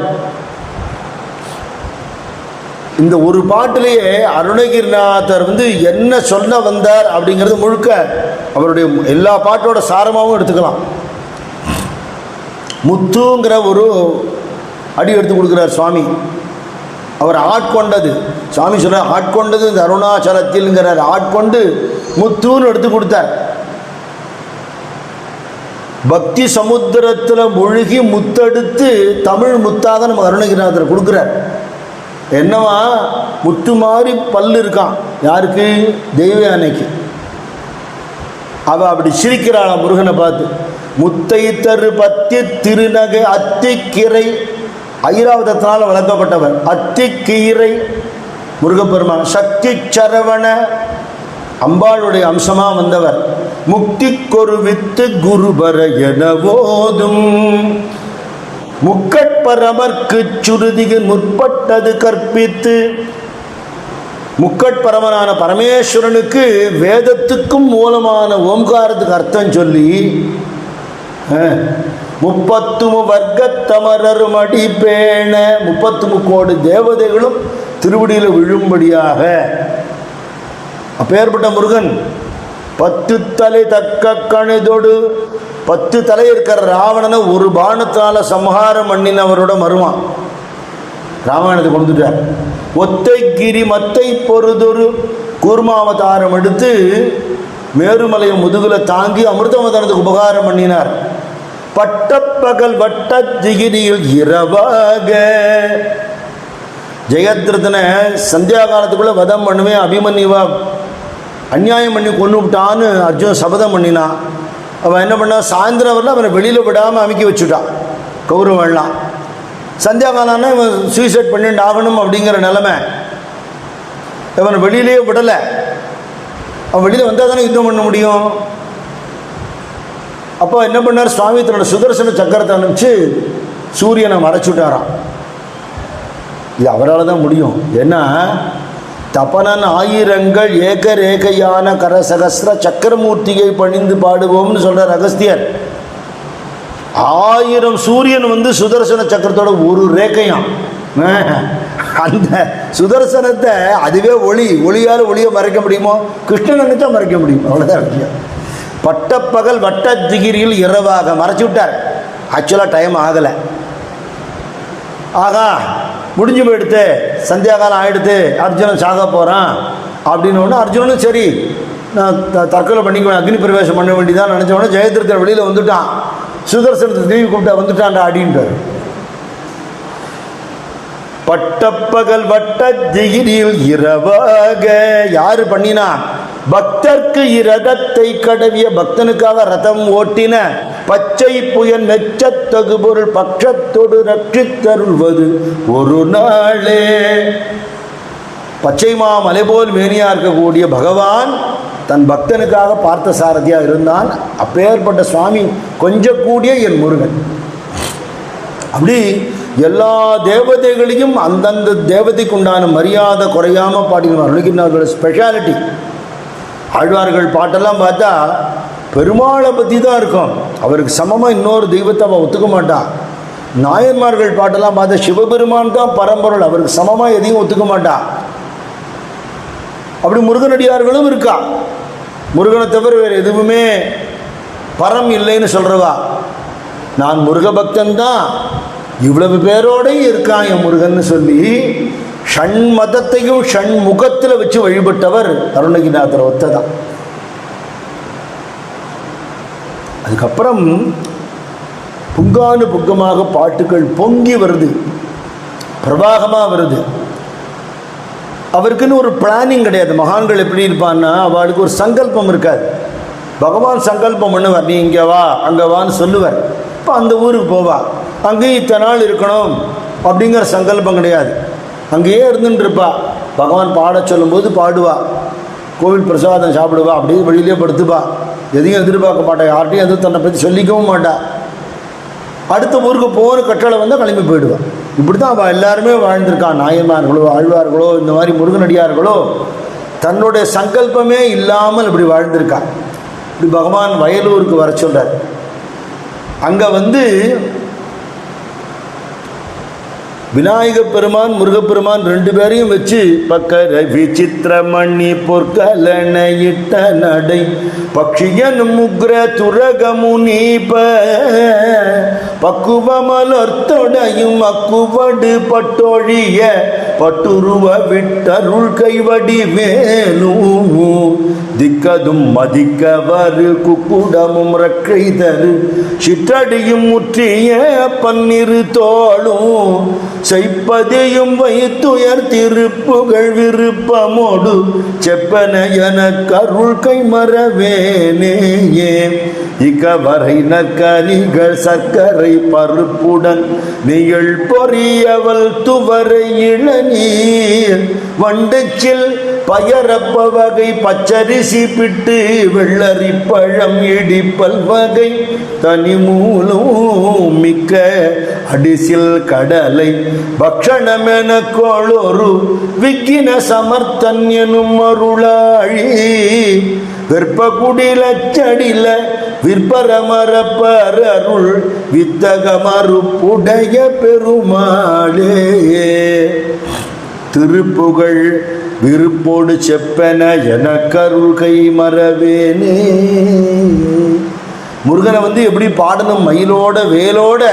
இந்த ஒரு பாட்டிலேயே அருணகிரிநாதர் என்ன சொல்ல வந்தார் அப்படிங்கிறது முழுக்க அவருடைய எல்லா பாட்டோட சாரமாகவும் எடுத்துக்கலாம். முத்துங்கிற ஒரு அடி எடுத்து கொடுக்குறார் சுவாமி. அவர் ஆட்கொண்டது, சுவாமி சொல்ற ஆட்கொண்டது இந்த அருணாச்சலத்தில்ங்கிறார். ஆட்கொண்டு முத்துன்னு எடுத்து கொடுத்தார். பக்தி சமுத்திரத்தில் முழுகி முத்தெடுத்து தமிழ் முத்தாக நம்ம அருணகிரிநாதர் கொடுக்குறார். என்னவா, முத்து மாதிரி பல்லு இருக்கான். யாருக்கு? தெய்வ அன்னைக்கு. அவ அப்படி சிரிக்கிறாளா முருகனை பார்த்து. முத்தை தரு பத்தி திருநகை அத்திக்கிரை, ஐராவதத்தினால் வளர்க்கப்பட்டவர். அத்திக்கீரை முருகப்பெருமான். சக்தி சரவண அம்பாளுடைய அம்சமாக வந்தவர். முக்தி கொரு வித்து குருபர எனவோதும் முக்கட்பரமர்க்கு சுருதியின் முற்பட்டது கற்பித்து. முக்கட்பரமனான பரமேஸ்வரனுக்கு வேதத்துக்கும் மூலமான ஓம்காரத்துக்கு அர்த்தம் சொல்லி 30 வர்க்கத்தமரர் மடி பேண 30 கோடி தேவதைகளும் திருவடியில் விழும்படியாக அப்பேற்பட்ட முருகன் 10 தலை தக்க கணிதொடு 10 தலை இருக்கிற ராவணனை ஒரு பானத்தால் சம்ஹாரம் பண்ணினவரோட மருவான் ராமாயணத்தை கொடுத்துட்டார். ஒத்தைக்கிரி மத்தை பொறுதொரு கூர்மாவதாரம் எடுத்து மேருமலையை முதுகுல தாங்கி அமிர்தவதாரத்துக்கு உபகாரம் பண்ணினார். பட்டப்பகல் வட்ட திகிரியில் இரவாக ஜெயத்ரதனை சந்தியா காலத்துக்குள்ள வதம் பண்ணுவேன், அபிமன்யுவா அநியாயம் பண்ணி கொண்டு விட்டான்னு அர்ஜுன் சபதம் பண்ணினான். அவன் என்ன பண்ணா, சாயந்தரம் வரல அவனை வெளியில் விடாமல் அமைக்கி வச்சுட்டான். கௌரவம்லாம் சந்தியா காலம்னா இவன் சூசைட் பண்ணிட்டு ஆகணும் அப்படிங்கிற நிலைமை. இவனை வெளியிலேயே விடலை. அவன் வெளியில் வந்தால் தானே யுத்தம் பண்ண முடியும். அப்போ என்ன பண்ணார், சுவாமி தன்னோட சுதர்சன சக்கரத்தை அனுப்பிச்சு சூரியனை மறைச்சுட்டாராம். இது அவரால் தான் முடியும். ஏன்னா தபனன் ஆயிரங்கள் ஏக ரேகையான கரசகஸ்ர சக்கரமூர்த்தியை பணிந்து பாடுவோம்னு சொல்கிறார் அகஸ்தியர். 1000 சூரியன் சுதர்சன சக்கரத்தோட ஒரு ரேகையாம். அந்த சுதர்சனத்தை அதுவே ஒளியால் ஒளியை மறைக்க முடியுமோ? கிருஷ்ணன் நினைச்சா மறைக்க முடியும். அவ்வளோதான் விஷயம். பட்டப்பகல் வட்ட திகிரியில் இரவாக மறைச்சு விட்டார். ஆக்சுவலாக டைம் ஆகலை. ஆகா முடிஞ்சு போயிடுத்து, சந்தியா காலம் ஆகிடுத்து, அர்ஜுனன் சாக போகிறான் அப்படின்னு ஒன்று. அர்ஜுனனும் சரி நான் தற்கொலை பண்ணிக்குவேன், அக்னி பிரவேசம் பண்ண வேண்டியதான் நினச்சவொடனே ஜெயத்ரதன் வெளியில் வந்துட்டான். சுதர்சனத்தை திரும்பி கூப்பிட்டா வந்துட்டான்டா அப்படின்றார். பட்டப்பகல் வட்ட திகிரியில் இரவாக யாரு பண்ணினா? பக்தர்க்கு இரதத்தை கடவிய பக்தனுக்காக ரதம் ஓட்டின பச்சை புயன் மெச்சத்தகு பொருள் பட்சத்தோடு ரட்சித்தருள்வது ஒரு நாளே. பச்சைமா மலை போல் மேனியா இருக்கக்கூடிய பகவான் தன் பக்தனுக்காக பார்த்த சாரதியாக இருந்தான். அப்பேற்பட்ட சுவாமி கொஞ்சம் கூடிய என் முருகன். அப்படி எல்லா தேவதைகளையும் அந்தந்த தேவதைக்கு உண்டான மரியாதை குறையாம பாடினார். அருணகிரிநாதரோட ஸ்பெஷாலிட்டி. ஆழ்வார்கள் பாட்டெல்லாம் பார்த்தா பெருமாளை பற்றி தான் இருக்கும். அவருக்கு சமமாக இன்னொரு தெய்வத்தை அவள் ஒத்துக்க மாட்டான். நாயன்மார்கள் பாட்டெல்லாம் பார்த்தா சிவபெருமான் தான் பரம்பொருள், அவருக்கு சமமாக எதையும் ஒத்துக்க மாட்டான். அப்படி முருகனடியார்களும் இருக்கா. முருகனை தவிர வேறு எதுவுமே பரம் இல்லைன்னு சொல்கிறவா. நான் முருக பக்தன் தான், இவ்வளவு பேரோடையும் இருக்கான் என் முருகன்னு சொல்லி ஷண் மதத்தையும் ஷண் முகத்தில் வச்சு வழிபட்டவர் அருணகிரிநாதர் ஒத்ததான். அதுக்கப்புறம் புங்கானு புங்கமாக பாட்டுகள் பொங்கி வருது, பிரவாகமாக வருது. அவருக்குன்னு ஒரு பிளானிங் கிடையாது. மகான்கள் எப்படி இருப்பான்னா, அவளுக்கு ஒரு சங்கல்பம் இருக்காது. பகவான் சங்கல்பம் பண்ணுவார், நீ இங்கே வா அங்கே வான்னு சொல்லுவார். இப்போ அந்த ஊருக்கு போவா. அங்கேயும் இத்தனை நாள் இருக்கணும் அப்படிங்கிற சங்கல்பம் கிடையாது. அங்கேயே இருந்துட்டு இருப்பா. பகவான் பாட சொல்லும்போது பாடுவா, கோவில் பிரசாதம் சாப்பிடுவா, அப்படியே வெளியிலே படுத்துப்பா. எதையும் எதிர்பார்க்க மாட்டா, யார்ட்டையும் எதுவும் தன்னை பற்றி சொல்லிக்கவும் மாட்டா. அடுத்த ஊருக்கு போகிற கட்டளை வந்தால் கிளம்பி போயிடுவான். இப்படி தான் அவள் எல்லாருமே வாழ்ந்திருக்கான். நாயன்மார்களோ ஆழ்வார்களோ இந்த மாதிரி முருகனடியார்களோ தன்னுடைய சங்கல்பமே இல்லாமல் இப்படி வாழ்ந்திருக்கான். இப்படி பகவான் வயலூருக்கு வர சொல்கிறார். அங்கே விநாயக பெருமான் முருகப்பெருமான் ரெண்டு பேரையும் வச்சு பக்கர விசித்திரமணி பொற்கலன இட்ட நடை பக்ஷியனும் முக்ர துரகமுனீப பக்குவமலர்த்தொடையும் அக்குவடு பட்டொழிய பட்டுருவ விட்டருள் கைவடி வேலும் திக்கதும் மதிக்கவரு குக்குடமும் ரக்கை தரு சிற்றடியும் முற்றிய பன்னிரு தோளும் செய்ப்பதையும் வைத்துயர் திருப்புகழ் விருப்பமோடு செப்பன என கருள் கை மறவேனேயே இக்கவரை நற்கனிகள் சர்க்கரை பருப்புடன் நிகழ் பொறியவள் துவரை இளநீர் வண்டச்சில் பயரப்ப வகை பச்சரிசி பிட்டு வெள்ளரி பழம் இடிப்பல் வகை தனி மூலம் மிக்க அடிசில் கடலை பக்ஷணமென கோளொரு விக்கின சமர்த்தன் எனும் அருளாழி வெற்பகுடிலச்சடில விற்பரமரப்பர் அருள் வித்தகமறுப்புடைய பெருமாளே திருப்புகழ் விருப்போடு செப்பன என கருள் கை மறவேனே. முருகனை எப்படி பாடணும், மயிலோட வேலோட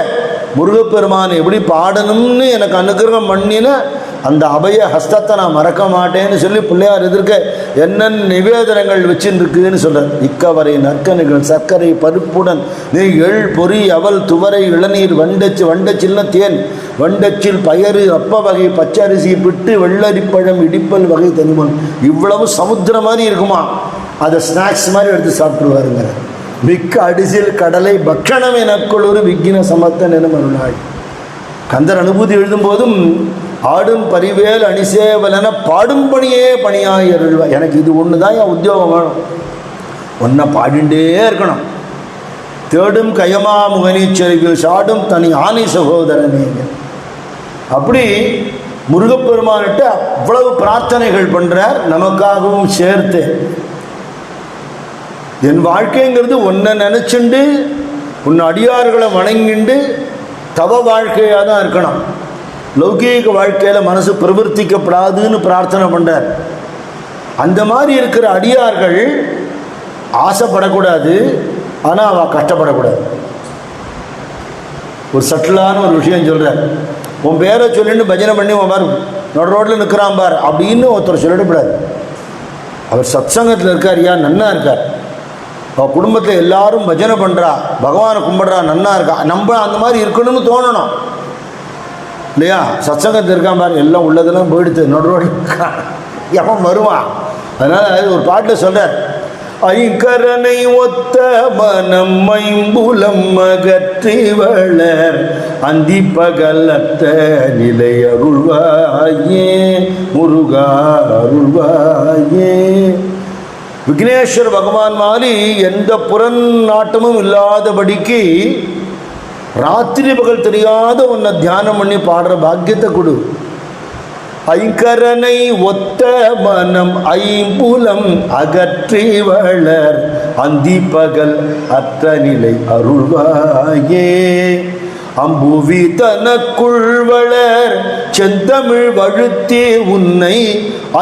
முருகப்பெருமானை எப்படி பாடணும்னு எனக்கு அனுகிரகம் பண்ணின அந்த அபய ஹஸ்தத்தை நான் மறக்க மாட்டேன்னு சொல்லி பிள்ளையார் எதிர்க்க என்னென்ன நிவேதனங்கள் வச்சுருக்குன்னு சொல்கிறார். இக்கவரை நற்கனிகள் சர்க்கரை பருப்புடன் நீ எள் பொறி அவல் துவரை இளநீர் வண்டச்சில்ல தேன் வண்டச்சில் பயறு அப்ப வகை பச்சரிசி பிட்டு வெள்ளரிப்பழம் இடிப்பல் வகை தனிமன் இவ்வளவு சமுத்திரம் மாதிரி இருக்குமா, அதை ஸ்நாக்ஸ் மாதிரி எடுத்து சாப்பிட்டுருவாருங்க. மிக்க அடிசில் கடலை பக்ஷணம் எனக்குள் ஒரு விக்கின சமர்த்தன் என மறுநாள். கந்தர் அனுபூதி எழுதும்போதும் ஆடும் பரிவேல் அணிசேவலன பாடும் பணியே பணியாய் அருள்வா. எனக்கு இது ஒன்று தான் என் உத்தியோகம் வேணும், ஒன்றை பாடிண்டே இருக்கணும். தேடும் கயமா முகனீச்சரிவில் சாடும் தனி ஆணை சகோதரனே. அப்படி முருகப்பெருமானிட்ட அவ்வளவு பிரார்த்தனைகள் பண்ணுறார், நமக்காகவும் சேர்த்து. என் வாழ்க்கைங்கிறது ஒன்றை நினச்சிண்டு உன் அடியார்களை வணங்கிண்டு தவ வாழ்க்கையாக தான் இருக்கணும். லௌகீக வாழ்க்கையில் மனசு பிரவர்த்திக்கப்படாதுன்னு பிரார்த்தனை பண்ணுறார். அந்த மாதிரி இருக்கிற அடியார்கள் ஆசைப்படக்கூடாது, ஆனால் அவள் கஷ்டப்படக்கூடாது. ஒரு சட்டிலான ஒரு விஷயம் சொல்கிறார். உன் பேரை சொல்லிட்டு பஜனை பண்ணி உன் பார் நடு ரோட்டில் நிற்கிறான் பார் அப்படின்னு ஒருத்தர் சொல்லிடக்கூடாது. அவர் சத்சங்கத்தில் இருக்கார், நன்னா இருக்கார், அவள் குடும்பத்தில் எல்லாரும் பஜனை பண்ணுறா, பகவானை கும்பிட்றா, நன்னா இருக்கா, நம்ம அந்த மாதிரி இருக்கணும்னு தோணணும் இல்லையா? சத்சங்கத்தில் இருக்கான் பாரு, எல்லாம் உள்ளதெல்லாம் போயிடுத்து, நடுரோடு எவன் வருவான். அதனால் ஒரு பாட்டில் சொல்கிறார், ஐங்கரனை ஒத்த மனம் ஐம்புலம் அகற்றி வளர் அந்தி பகலத்த நிலை அருள்வாயே முருகா அருள்வாயே. விக்னேஸ்வர பகவான் மாதிரி எந்த புறன் நாட்டமும் இல்லாதபடிக்கு ராத்திரி பகல் தெரியாத உன்னை தியானம் பண்ணி பாடுற பாக்கியத்தை கொடு. ஐங்கரனை ஒத்த மனம் ஐம்புலம் அகற்றி வளர் அந்தி பகல் அற்ற நிலை அருள்வாயே. அம்புவி தனக்குள் வளர் செந்தமிழ் வழுத்தே உன்னை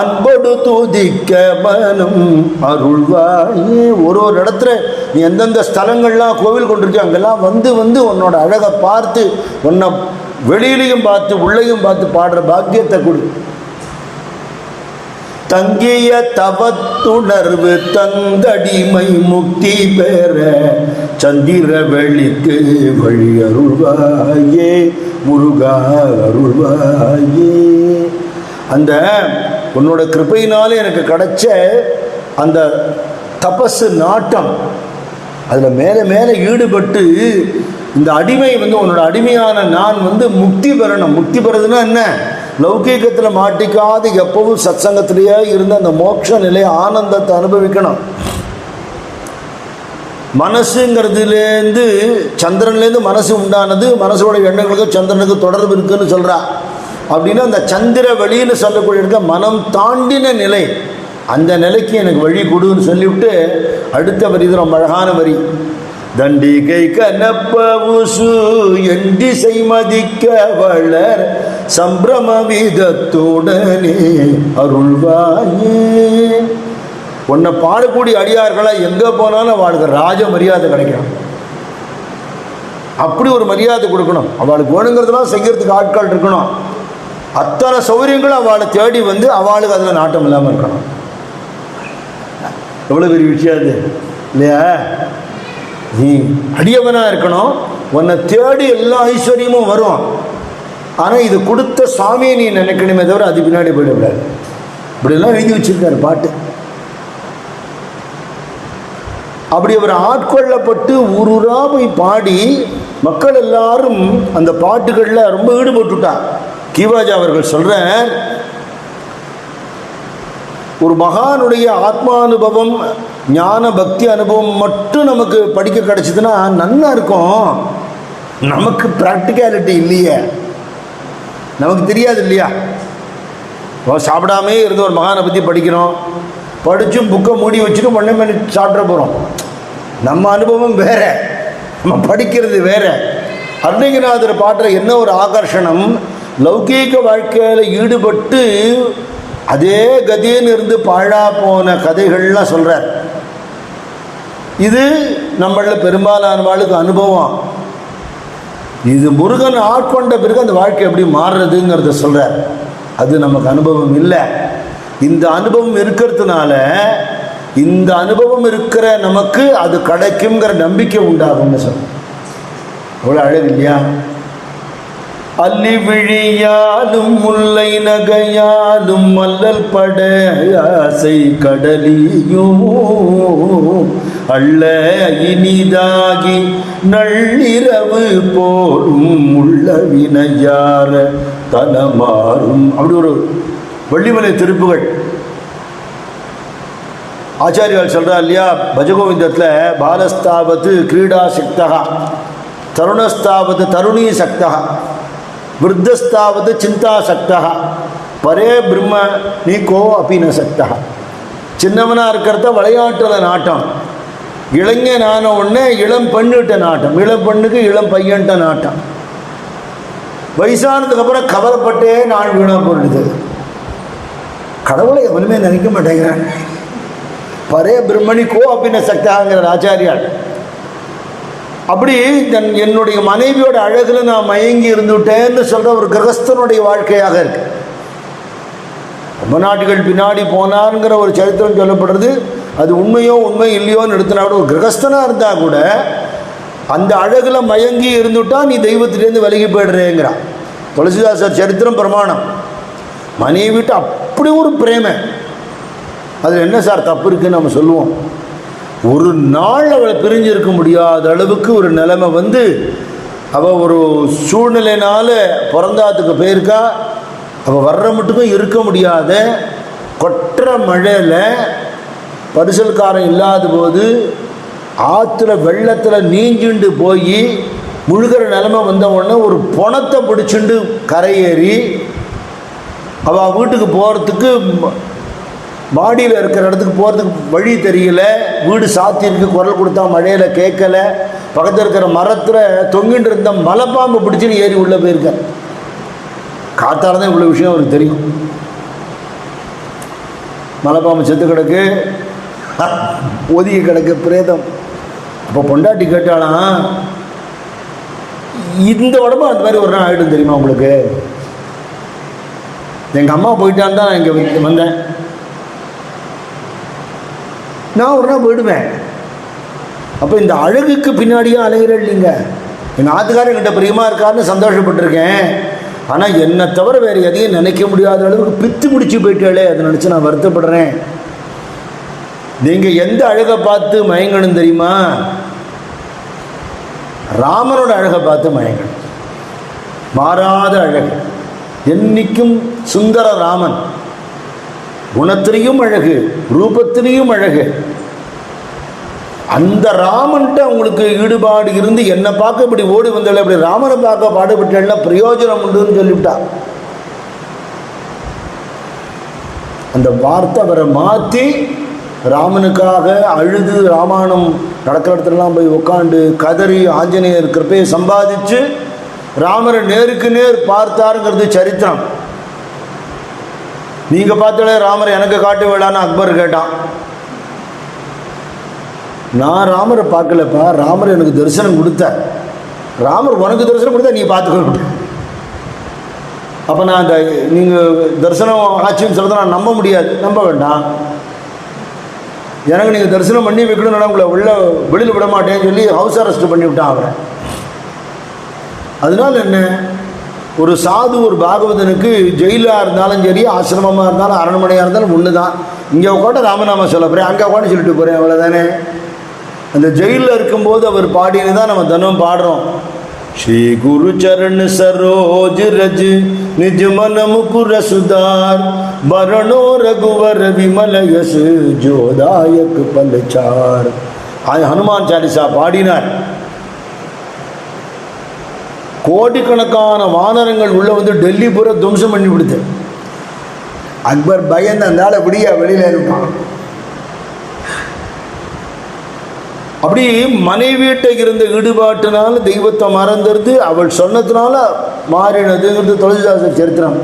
அன்போடு தூதிக்க மனம் அருள்வாயே. ஒரு இடத்துல நீ எந்தெந்த ஸ்தலங்கள்லாம் கோவில் கொண்டிருக்க அங்கெல்லாம் வந்து உன்னோட அழகை பார்த்து உன்னை வெளியிலையும் பார்த்து உள்ளையும் பார்த்து பாடுற பாக்கியத்தை கொடு. தங்கிய தவத்துணர்வு தந்தடிமை முக்தி பெற சந்திர வெளிக்கு வழி அருள்வாயே முருகா அருள்வாயே. அந்த உன்னோட கிருபையினாலே எனக்கு கிடைச்ச அந்த தபசு நாட்டம், அதில் மேலே மேலே ஈடுபட்டு இந்த அடிமை வந்து உன்னோட அடிமையான நான் வந்து முக்தி பெறணும். முக்தி பெறதுன்னா என்ன? லௌகீகத்தில் மாட்டிக்காது எப்பவும் சத்சங்கத்திலேயே இருந்து அந்த மோட்ச நிலை ஆனந்தத்தை அனுபவிக்கணும். மனசுங்கிறதுலேருந்து சந்திரன்லேருந்து மனசு உண்டானது, மனசோட எண்ணங்களுக்கு சந்திரனுக்கு தொடர்பு இருக்குன்னு சொல்கிறா. அப்படின்னா அந்த சந்திர வெளின்னு சொல்லக்கூடிய இடத்துல மனம் தாண்டின நிலை, அந்த நிலைக்கு எனக்கு வழி கொடுன்னு சொல்லிவிட்டு அடுத்த வரி இது ரொம்ப அழகான வரி. தண்டிகை கனப்பவுசு எண்டிசை மதிக்க வளர் சம்பிரம வீதத்துடனே அருள்வாயே. உன்னை பாடக்கூடிய அடியார்களாக எங்கே போனாலும் அவளுக்கு ராஜ மரியாதை கிடைக்கணும். அப்படி ஒரு மரியாதை கொடுக்கணும். அவளுக்கு வேணுங்கிறதுலாம் செய்கிறதுக்கு ஆட்கள் இருக்கணும். அத்தனை சௌகரியங்களும் அவளை தேடி வந்து அவளுக்கு அதில் நாட்டம் இல்லாமல் இருக்கணும். எவ்வளோ பெரிய விஷயம் அது இல்லையா? நீ அடியவனாக இருக்கணும். உன்னை தேடி எல்லா ஐஸ்வர்யமும் வரும். ஆனால் இது கொடுத்த சுவாமியை நீ நினைக்கணுமே தவிர அது பின்னாடி போயிடக்கூடாது. இப்படிலாம் எழுதி வச்சிருக்காரு பாட்டு. அப்படி அவர் ஆட்கொள்ளப்பட்டு ஊரூரா போய் பாடி மக்கள் எல்லாரும் அந்த பாட்டுகளில் ரொம்ப ஈடுபட்டுட்டார். கீவாஜா அவர்கள் சொல்கிறார், ஒரு மகானுடைய ஆத்மானுபவம் ஞான பக்தி அனுபவம் மட்டும் நமக்கு படிக்க கிடைச்சதுன்னா நன்னா இருக்கும். நமக்கு ப்ராக்டிகாலிட்டி இல்லையே, நமக்கு தெரியாது இல்லையா? சாப்பிடாமே இருந்து ஒரு மகானை பற்றி படிக்கிறோம், படித்தும் புக்கை மூடி வச்சுட்டு ஒன்றே மணி சாப்பிட போகிறோம். நம்ம அனுபவம் வேற, நம்ம படிக்கிறது வேற. அருணகிரிநாதர் பாட்டில் என்ன ஒரு ஆகர்ஷணம், லௌகீக வாழ்க்கையில் ஈடுபட்டு அதே கதின்னு இருந்து பாழா போன கதைகள்லாம் சொல்கிறார். இது நம்மள பெரும்பாலானவாளுக்கு அனுபவம். இது முருகன் ஆட்கொண்ட பிறகு அந்த வாழ்க்கை எப்படி மாறுறதுங்கிறத சொல்கிறார். அது நமக்கு அனுபவம் இல்லை. இந்த அனுபவம் இருக்கிறதுனால, இந்த அனுபவம் இருக்கிற நமக்கு அது கிடைக்குங்கிற நம்பிக்கை உண்டாகும்னு சொல்ல. அவ்வளோ அழகு இல்லையா? அல்லி விழியாலும் முல்லை நகையாலும் மல்லல் பட ஆசை கடலியும் அள்ள இனிதாகி நள்ளிரவு போலும் உள்ள வினையார தனமாறும். அப்படி ஒரு வள்ளிமலை திருப்புகள் ஆச்சாரியால் சொல்கிறா இல்லையா? பஜகோவிந்தத்தில் பாலஸ்தாவத்து கிரீடா சக்தகா, தருணஸ்தாவத்து தருணீ சக்தகா, விருத்தஸ்தாவது சிந்தா சக்தா, பரே பிரம்ம நீ கோ அப்பின சக்தா. சின்னவனாக இருக்கிறத விளையாட்டில் நாட்டம், இளைஞனான உடனே இளம் பெண்ணுகிட்ட நாட்டம், இளம் பெண்ணுக்கு இளம் பையன்கிட்ட நாட்டம், வயசானதுக்கப்புறம் கவலைப்பட்டே நாள் வீணாக போடுது. கடவுளை எவனுமே நினைக்க மாட்டேங்கிறான். பரே பிரம்மணி கோ அப்பின சக்தாங்கிற ஆச்சாரியால். அப்படி என்னுடைய மனைவியோட அழகில் நான் மயங்கி இருந்துட்டேன்னு சொல்கிற ஒரு கிரகஸ்தனுடைய வாழ்க்கையாக இருக்கு. ரொம்ப நாட்டுகள் பின்னாடி போனாருங்கிற ஒரு சரித்திரம் சொல்லப்படுறது. அது உண்மையோ உண்மை இல்லையோன்னு எடுத்தனா கூட, ஒரு கிரகஸ்தனாக இருந்தால் கூட அந்த அழகில் மயங்கி இருந்துட்டா நீ தெய்வத்திலேருந்து விலகி போய்டுறேங்கிறான். துளசிதாசர் சரித்திரம் பிரமாணம். மனைவிட்டு அப்படி ஒரு பிரேமை. அதில் என்ன சார் தப்பு இருக்குன்னு நம்ம சொல்லுவோம். ஒரு நாள் அவளை பிரிஞ்சிருக்க முடியாத அளவுக்கு ஒரு நிலைமை வந்து அவள் ஒரு சூழ்நிலைனால பிறந்தாத்துக்கு போயிருக்கா. அவள் வர்ற மட்டுக்கும் இருக்க முடியாத கொற்ற மழையில் பரிசல்காரன் இல்லாத போது ஆற்றுல வெள்ளத்தில் நீஞ்சிண்டு போய் முழுகிற நிலைமை வந்த உடனே ஒரு பொணத்தை பிடிச்சிண்டு கரையேறி அவள் வீட்டுக்கு போகிறதுக்கு, மாடியில் இருக்கிற இடத்துக்கு போகிறதுக்கு வழி தெரியல. வீடு சாத்தியிருக்கு, குரல் கொடுத்தா மழையில் கேட்கலை. பக்கத்தில் இருக்கிற மரத்தில் தொங்கிட்டு இருந்த மலைப்பாம்பு பிடிச்சின்னு ஏறி உள்ளே போயிருக்க. காத்தால தான் இவ்வளோ விஷயம் அவருக்கு தெரியும். மலைப்பாம்பு செத்து கிடக்கு, ஒதுக்கி கிடக்கு பிரேதம். அப்போ பொண்டாட்டி கேட்டாலாம், இந்த உடம்பு அந்த மாதிரி ஒரு நாள் ஆகிடும் தெரியுமா உங்களுக்கு? எங்கள் அம்மா போயிட்டான்னு தான் நான் இங்கே வந்தேன். நான் ஒரு நாள் போயிடுவேன். அப்போ இந்த அழகுக்கு பின்னாடியே அலைகிறேன் இல்லைங்க. எங்கள் ஆத்துக்காரர் என்கிட்ட பிரியமாக இருக்காருன்னு சந்தோஷப்பட்டிருக்கேன். ஆனால் என்னை தவிர வேறு எதையும் நினைக்க முடியாத அளவுக்கு பித்து பிடிச்சி போயிட்டாலே, அதை நினச்சி நான் வருத்தப்படுறேன். நீங்கள் எந்த அழகை பார்த்து மயங்கணும் தெரியுமா? ராமனோட அழகை பார்த்து மயங்கணும். மாறாத அழகு, என்னைக்கும் சுந்தர ராமன், குணத்திலையும் அழகு, ரூபத்திலையும் அழகு. அந்த ராமன்ட்ட அவங்களுக்கு ஈடுபாடு இருந்து என்னை பார்க்க இப்படி ஓடி வந்தால இப்படி ராமனை பார்க்க பாடுபட்டா பிரயோஜனம் உண்டுன்னு சொல்லிவிட்டா. அந்த வார்த்தை அவரை மாற்றி ராமனுக்காக அழுது ராமாயணம் நடக்கிற இடத்துலலாம் போய் உட்காந்து கதறி ஆஞ்சநேயர் கிருப்பையை சம்பாதிச்சு ராமரை நேருக்கு நேர் பார்த்தாருங்கிறது சரித்திரம். நீங்கள் பார்த்தாலே ராமரை எனக்கு காட்டு வேளான்னு அக்பர் கேட்டான். நான் ராமரை பார்க்கலப்பா, ராமர் எனக்கு தரிசனம் கொடுத்த. ராமர் உனக்கு தரிசனம் கொடுத்தா நீ பார்த்துக்க. அப்போ நான் அந்த நீங்கள் தரிசனம் ஆச்சுன்னு சொல்கிறத நான் நம்ப முடியாது, நம்ப வேண்டாம். எனக்கு நீங்கள் தரிசனம் பண்ணி வைக்கணும்னா உங்களை வெளியில் விட மாட்டேன்னு சொல்லி ஹவுஸ் அரெஸ்ட் பண்ணி விட்டான் அவரை. அதனால என்ன, ஒரு சாது ஒரு பாகவதனுக்கு ஜெயிலாக இருந்தாலும் சரி, ஆசிரமமாக இருந்தாலும் அரண்மனையாக இருந்தாலும் ஒன்று தான். இங்கே உட்காந்து ராமநாம சொல்ல போகிறேன், அங்கே உட்காந்து சொல்லிட்டு போகிறேன், அவ்வளோதானே. அந்த ஜெயிலில் இருக்கும்போது அவர் பாடினு தான் நம்ம தினம் பாடுறோம். ஸ்ரீ குரு சரண் சரோஜ ரஜ் நிஜ மன முகுர சுதார் பரணோ ரகுவர் விமல யஸ் ஜோதாயக் பலச்சார். ஹனுமான் சாலிசா பாடினார். கோடிக்கணக்கான வானரங்கள் உள்ள வந்து டெல்லி பூரா துவம்சம் பண்ணி விடுது. அக்பர் பயந்து அந்த ஆளை விடியா வெளியில இருப்பான். அப்படி மனைவியிட்ட இருந்த ஈடுபாட்டினால தெய்வத்தை மறந்துடுது, அவள் சொன்னதுனால மாறினதுங்கிறது துளசிதாசர் சரித்திரம்.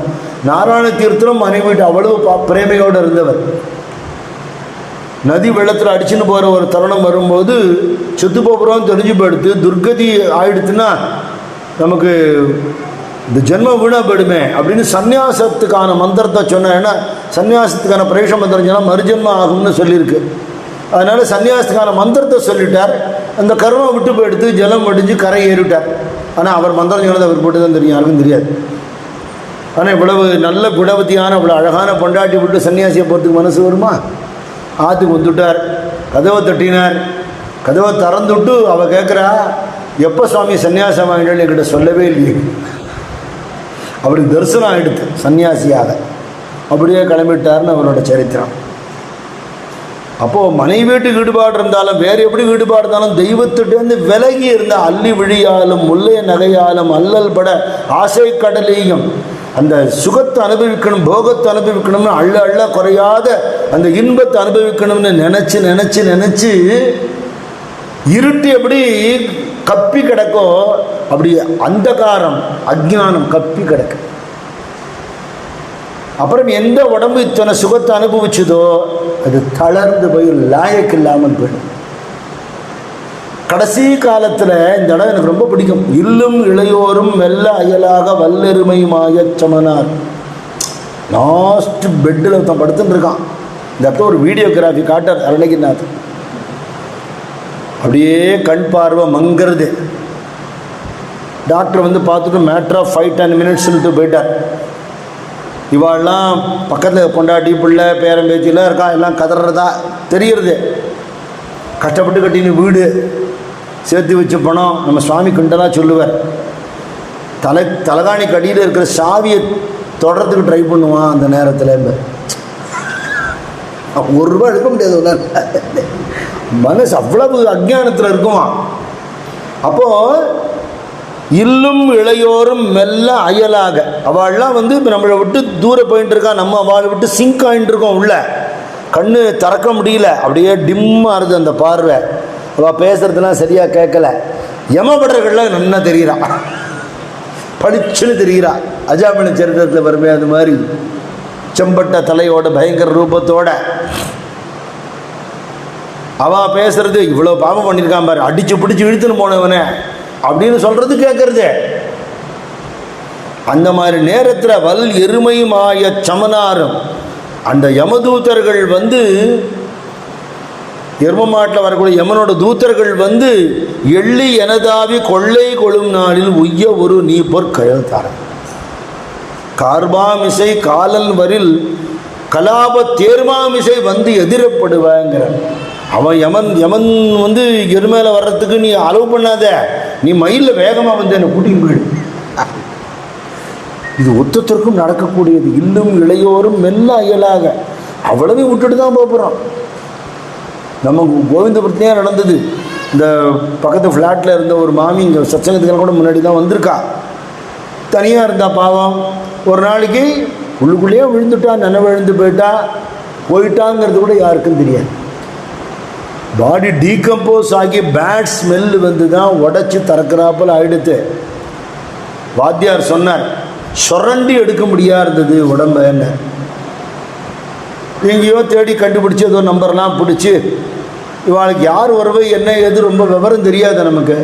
நாராயண தீர்த்தம் மனைவிட்டு அவ்வளவு பிரேமையோடு இருந்தவர். நதி வெள்ளத்தில் அடிச்சுன்னு போகிற ஒரு தருணம் வரும்போது செத்து போகிறோம் தெரிஞ்சு போயிடுத்து, துர்கதி ஆயிடுத்துன்னா நமக்கு இந்த ஜென்மம் வீணாக போயிடுமே அப்படின்னு சன்னியாசத்துக்கான மந்திரத்தை சொன்னேன்னா, சன்னியாசத்துக்கான பிரேஷ மந்திரம் சொன்னால் மறுஜென்மம் ஆகும்னு சொல்லியிருக்கு. அதனால் சன்னியாசத்துக்கான மந்திரத்தை சொல்லிட்டார். அந்த கர்மம் விட்டு போயிடுத்து, ஜலம் அடிஞ்சு கரை ஏறிவிட்டார். ஆனால் அவர் மந்திரம் சொன்னது அவர் போட்டு தான் தெரியும், யாருக்கும் தெரியாது. ஆனால் இவ்வளவு நல்ல குணவதியான இவ்வளோ அழகான பொண்டாட்டி விட்டு சன்னியாசியை போகிறதுக்கு மனசு வருமா? ஆற்றுக்கு வந்துட்டார், கதவை தட்டினார். கதவை திறந்துவிட்டு அவள் கேட்குறா, எப்போ சுவாமி சன்னியாசம் ஆகிட்டாலும் என்கிட்ட சொல்லவே இல்லையே. அப்படி தரிசனம் ஆகிடுது சன்னியாசியாக. அப்படியே கிளம்பிட்டார்னு அவரோட சரித்திரம். அப்போது மனைவி வீட்டுக்கு ஈடுபாடு இருந்தாலும் வேறு எப்படி ஈடுபாடு இருந்தாலும் தெய்வத்திட்டேருந்து விலகி இருந்த அள்ளி விழியாலும் முல்லைய நகையாலும் அல்லல் பட ஆசை கடலையும் அந்த சுகத்தை அனுபவிக்கணும், போகத்தை அனுபவிக்கணும்னு அள்ள அள்ள குறையாத அந்த இன்பத்தை அனுபவிக்கணும்னு நினச்சி நினச்சி நினச்சி இருட்டு எப்படி கப்பி கிடக்கோ அப்படி அந்தகாரம் அஜ்ஞானம் கப்பி கிடக்கு. அப்புறம் எந்த உடம்பு இத்தனை சுகத்தை அனுபவிச்சதோ அது தளர்ந்து போய் லாயக்கு இல்லாமல் போயிடும். கடைசி காலத்தில் இந்த இடம் எனக்கு ரொம்ப பிடிக்கும். இல்லும் இளையோரும் மெல்ல அயலாக வல்லெருமையுமாய சமனார். லாஸ்ட் பெட்டில் ஒருத்தன் படுத்துன்னு இருக்கான். இந்த இடத்துல ஒரு வீடியோகிராஃபி காட்டார் அருணகிரிநாத். அப்படியே கண் பார்வை மங்கிறது. டாக்டர் வந்து பார்த்துட்டு மேட்ரு ஆஃப் 5-10 minutes சொல்லிட்டு போயிட்டார். இவாள்லாம் பக்கத்தில் பொண்டாட்டி பிள்ளை பேரம் பேச்சிலாம் இருக்கா, எல்லாம் கதறதா தெரியுறது. கஷ்டப்பட்டு கட்டின வீடு, சேர்த்து வச்ச பணம். நம்ம சுவாமி கிண்டலாக சொல்லுவார், தலகாணி கடியில் இருக்கிற சாவியை தொடர்றதுக்கு ட்ரை பண்ணுவான். அந்த நேரத்தில் ₹1 எடுக்க முடியாது. மனசு அவ்வளவு அஜ்ஞானத்தில் இருக்குமா. அப்போது இல்லும் இளையோரும் மெல்ல அயலாக, அவள்லாம் வந்து இப்போ நம்மளை விட்டு தூரம் போயிட்டு இருக்கா, நம்ம அவளை விட்டு சிங்க் ஆகிட்டு இருக்கோம். உள்ள கண்ணு திறக்க முடியல, அப்படியே டிம்மாக இருது அந்த பார்வை. அவள் பேசுறதுலாம் சரியாக கேட்கல. யமபடர்கள்லாம் நல்லா தெரிகிறான், படிச்சுன்னு தெரிகிறா. அஜாமின சரித்திரத்தில் வருமே அது மாதிரி செம்பட்ட தலையோட பயங்கர ரூபத்தோட அவள் பேசுறது, இவ்வளோ பாவம் பண்ணியிருக்கான் பாரு, அடித்து பிடிச்சி இழுத்துன்னு போனவனே அப்படின்னு சொல்றது கேட்கறது. அந்த மாதிரி நேரத்தில் வல் எருமையுமாய சமனாரும் அந்த யமதூதர்கள் வந்து, எருமமாட்டில் வரக்கூடிய யமனோட தூதர்கள் வந்து எள்ளி எனதாவி கொள்ளை கொள்ளும் நாளில் உய்ய ஒரு நீ பொற்கழல்தார கார்பாமிசை காலல் வரில் கலாப தேர்மாமிசை வந்து எதிரப்படுவாங்கிற. அவன் யமன் வந்து எருமையில் வர்றதுக்கு நீ அலோவ் பண்ணாத, நீ மயிலில் வேகமாக வந்து என்னை கூட்டின்னு போயிடு. இது ஒத்தத்திற்கும் நடக்கக்கூடியது. இன்னும் இளையோரும் மெல்ல அயலாக அவ்வளவு விட்டுட்டு தான் போகிறோம். நம்ம கோவிந்தபுரத்துலேயே நடந்தது. இந்த பக்கத்து ஃப்ளாட்டில் இருந்த ஒரு மாமி இங்கே சத்சங்கத்துக்கெல்லாம் கூட முன்னாடி தான் வந்திருக்கா. தனியாக இருந்தா பாவம். ஒரு நாளைக்கு உள்ளுக்குள்ளேயே விழுந்துட்டா, விழுந்து போயிட்டாங்கிறது கூட யாருக்கும் தெரியாது. பாடி டீகம்போஸ் ஆகி பேட் ஸ்மெல் வந்து தான் உடச்சி திறக்கிறாப்பில் ஆயிடுத்து. வாத்தியார் சொன்னார், சுரண்டி எடுக்க முடியாது இருந்தது உடம்ப. என்ன எங்கேயோ தேடி கண்டுபிடிச்சி ஏதோ நம்பர்லாம் பிடிச்சி, இவாளுக்கு யார் வரவு என்ன எது ரொம்ப விவரம் தெரியாது நமக்கு.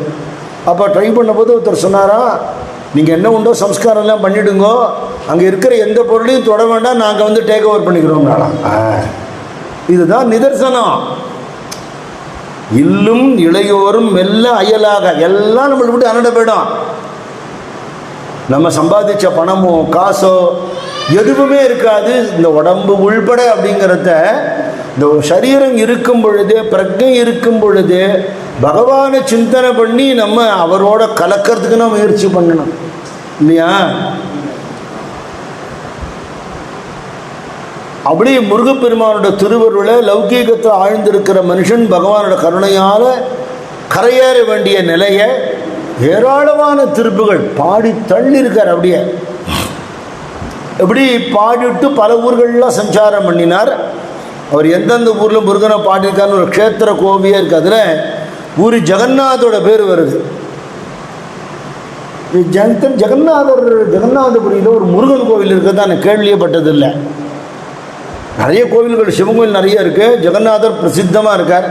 அப்போ ட்ரை பண்ணும்போது ஒருத்தர் சொன்னாரா, நீங்கள் என்ன உண்டோ சம்ஸ்காரம்லாம் பண்ணிவிடுங்கோ, அங்கே இருக்கிற எந்த பொருளையும் தொட வேண்டாம், நாங்கள் வந்து டேக் ஓவர் பண்ணிக்கிறோம்னாலாம். இதுதான் நிதர்சனம். இல்லும் இளையோரும் மெல்ல அயலாக எல்லாம் நம்மளை விட்டு அனட போயிடும். நம்ம சம்பாதிச்ச பணமோ காசோ எதுவுமே இருக்காது, இந்த உடம்பு உள்பட. அப்படிங்கிறத இந்த சரீரம் இருக்கும் பொழுது, பிரஜை இருக்கும் பொழுது பகவானை சிந்தனை பண்ணி நம்ம அவரோட கலக்கிறதுக்கு நம்ம முயற்சி பண்ணணும் இல்லையா? அப்படி முருகப்பெருமானோட திருவருளை லௌகீகத்தில் ஆழ்ந்திருக்கிற மனுஷன் பகவானோட கருணையால் கரையேற வேண்டிய நிலையை ஏராளமான திருப்புகள் பாடி தள்ளி இருக்கார். அப்படியே எப்படி பாடிட்டு பல ஊர்கள்லாம் சஞ்சாரம் பண்ணினார். அவர் எந்தெந்த ஊரில் முருகனை பாடியிருக்காருன்னு ஒரு க்ஷேத்திர கோவியே இருக்குது. அதில் பூரி ஜெகநாதோட பேர் வருது. ஜெகநாதபுரியில் ஒரு முருகன் கோவில் இருக்கிறது நான் கேள்வியப்பட்டதில்லை. நிறைய கோவில்கள், சிவன் கோவில் நிறைய இருக்குது. ஜெகநாதர் பிரசித்தமாக இருக்கார்.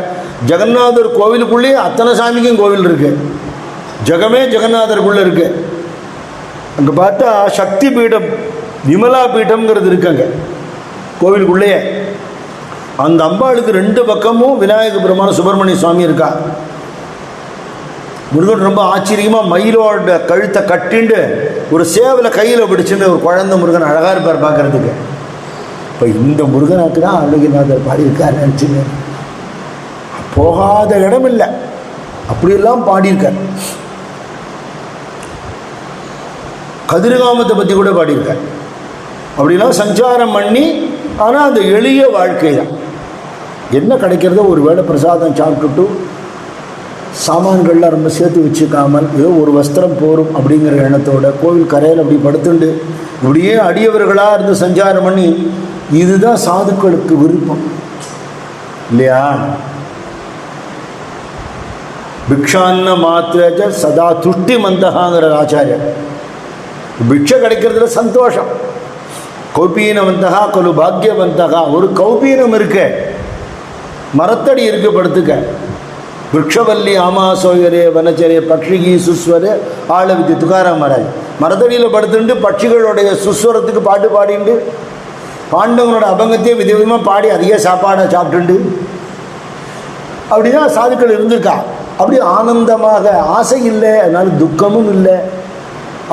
ஜெகநாதர் கோவிலுக்குள்ளேயே அத்தனை சாமிக்கும் கோவில் இருக்குது. ஜெகமே ஜெகநாதருக்குள்ளே இருக்குது. அங்கே பார்த்தா சக்தி பீடம், விமலா பீடம்ங்கிறது இருக்காங்க கோவிலுக்குள்ளேயே. அந்த அம்பாளுக்கு 2 பக்கமும் விநாயக பெருமான சுப்பிரமணிய சுவாமி இருக்கா. முருகன் ரொம்ப ஆச்சரியமாக மயிலோட கழுத்தை கட்டிண்டு ஒரு சேவலை கையில் பிடிச்சுன்னு ஒரு குழந்தை முருகன் அழகாக இருப்பார் பார்க்குறதுக்கு. இப்போ இந்த முருகனுக்கு தான் அருணகிரிநாதர் பாடியிருக்கார் நினச்சிங்க. போகாத இடம் இல்லை, அப்படியெல்லாம் பாடியிருக்கார். கதிர்காமத்தை பற்றி கூட பாடியிருக்கார். அப்படிலாம் சஞ்சாரம் பண்ணி, ஆனால் அந்த எளிய வாழ்க்கை தான். என்ன கிடைக்கிறதோ ஒரு வேளை பிரசாதம் சாப்பிட்டுட்டு சாமான்கள்லாம் ரொம்ப சேர்த்து வச்சுக்காமல் ஏதோ ஒரு வஸ்திரம் போரும் அப்படிங்கிற எண்ணத்தோட கோவில் கரையில் அப்படி படுத்துண்டு இப்படியே அடியவர்களாக இருந்து சஞ்சாரம் பண்ணி, இதுதான் சாதுக்களுக்கு விருப்பம் இல்லையா? பிக்ஷான்ன மாத்திர சதா துஷ்டி மந்தகாங்கிற ஆச்சாரியர். பிக்ஷை கிடைக்கிறதுல சந்தோஷம். கௌபீனவந்தகா கொலு பாக்யவந்தகா. ஒரு கௌபீனம் இருக்க, மரத்தடி இருக்க படுத்துக்க. விரக்ஷவல்லி ஆமாசோயரே வனச்சரே பக்ஷிகி சுஸ்வரே ஆளவித்து துகாராம் மராஜ். மரத்தடியில் படுத்துட்டு பட்சிகளுடைய சுஸ்வரத்துக்கு பாட்டு பாடிண்டு பாண்டவனோட அபங்கத்தையும் விதவிதமாக பாடி அதிக சாப்பாடை சாப்பிட்டுண்டு அப்படிதான் சாதுக்கள் இருந்திருக்கா. அப்படி ஆனந்தமாக, ஆசை இல்லை, அதனால துக்கமும் இல்லை,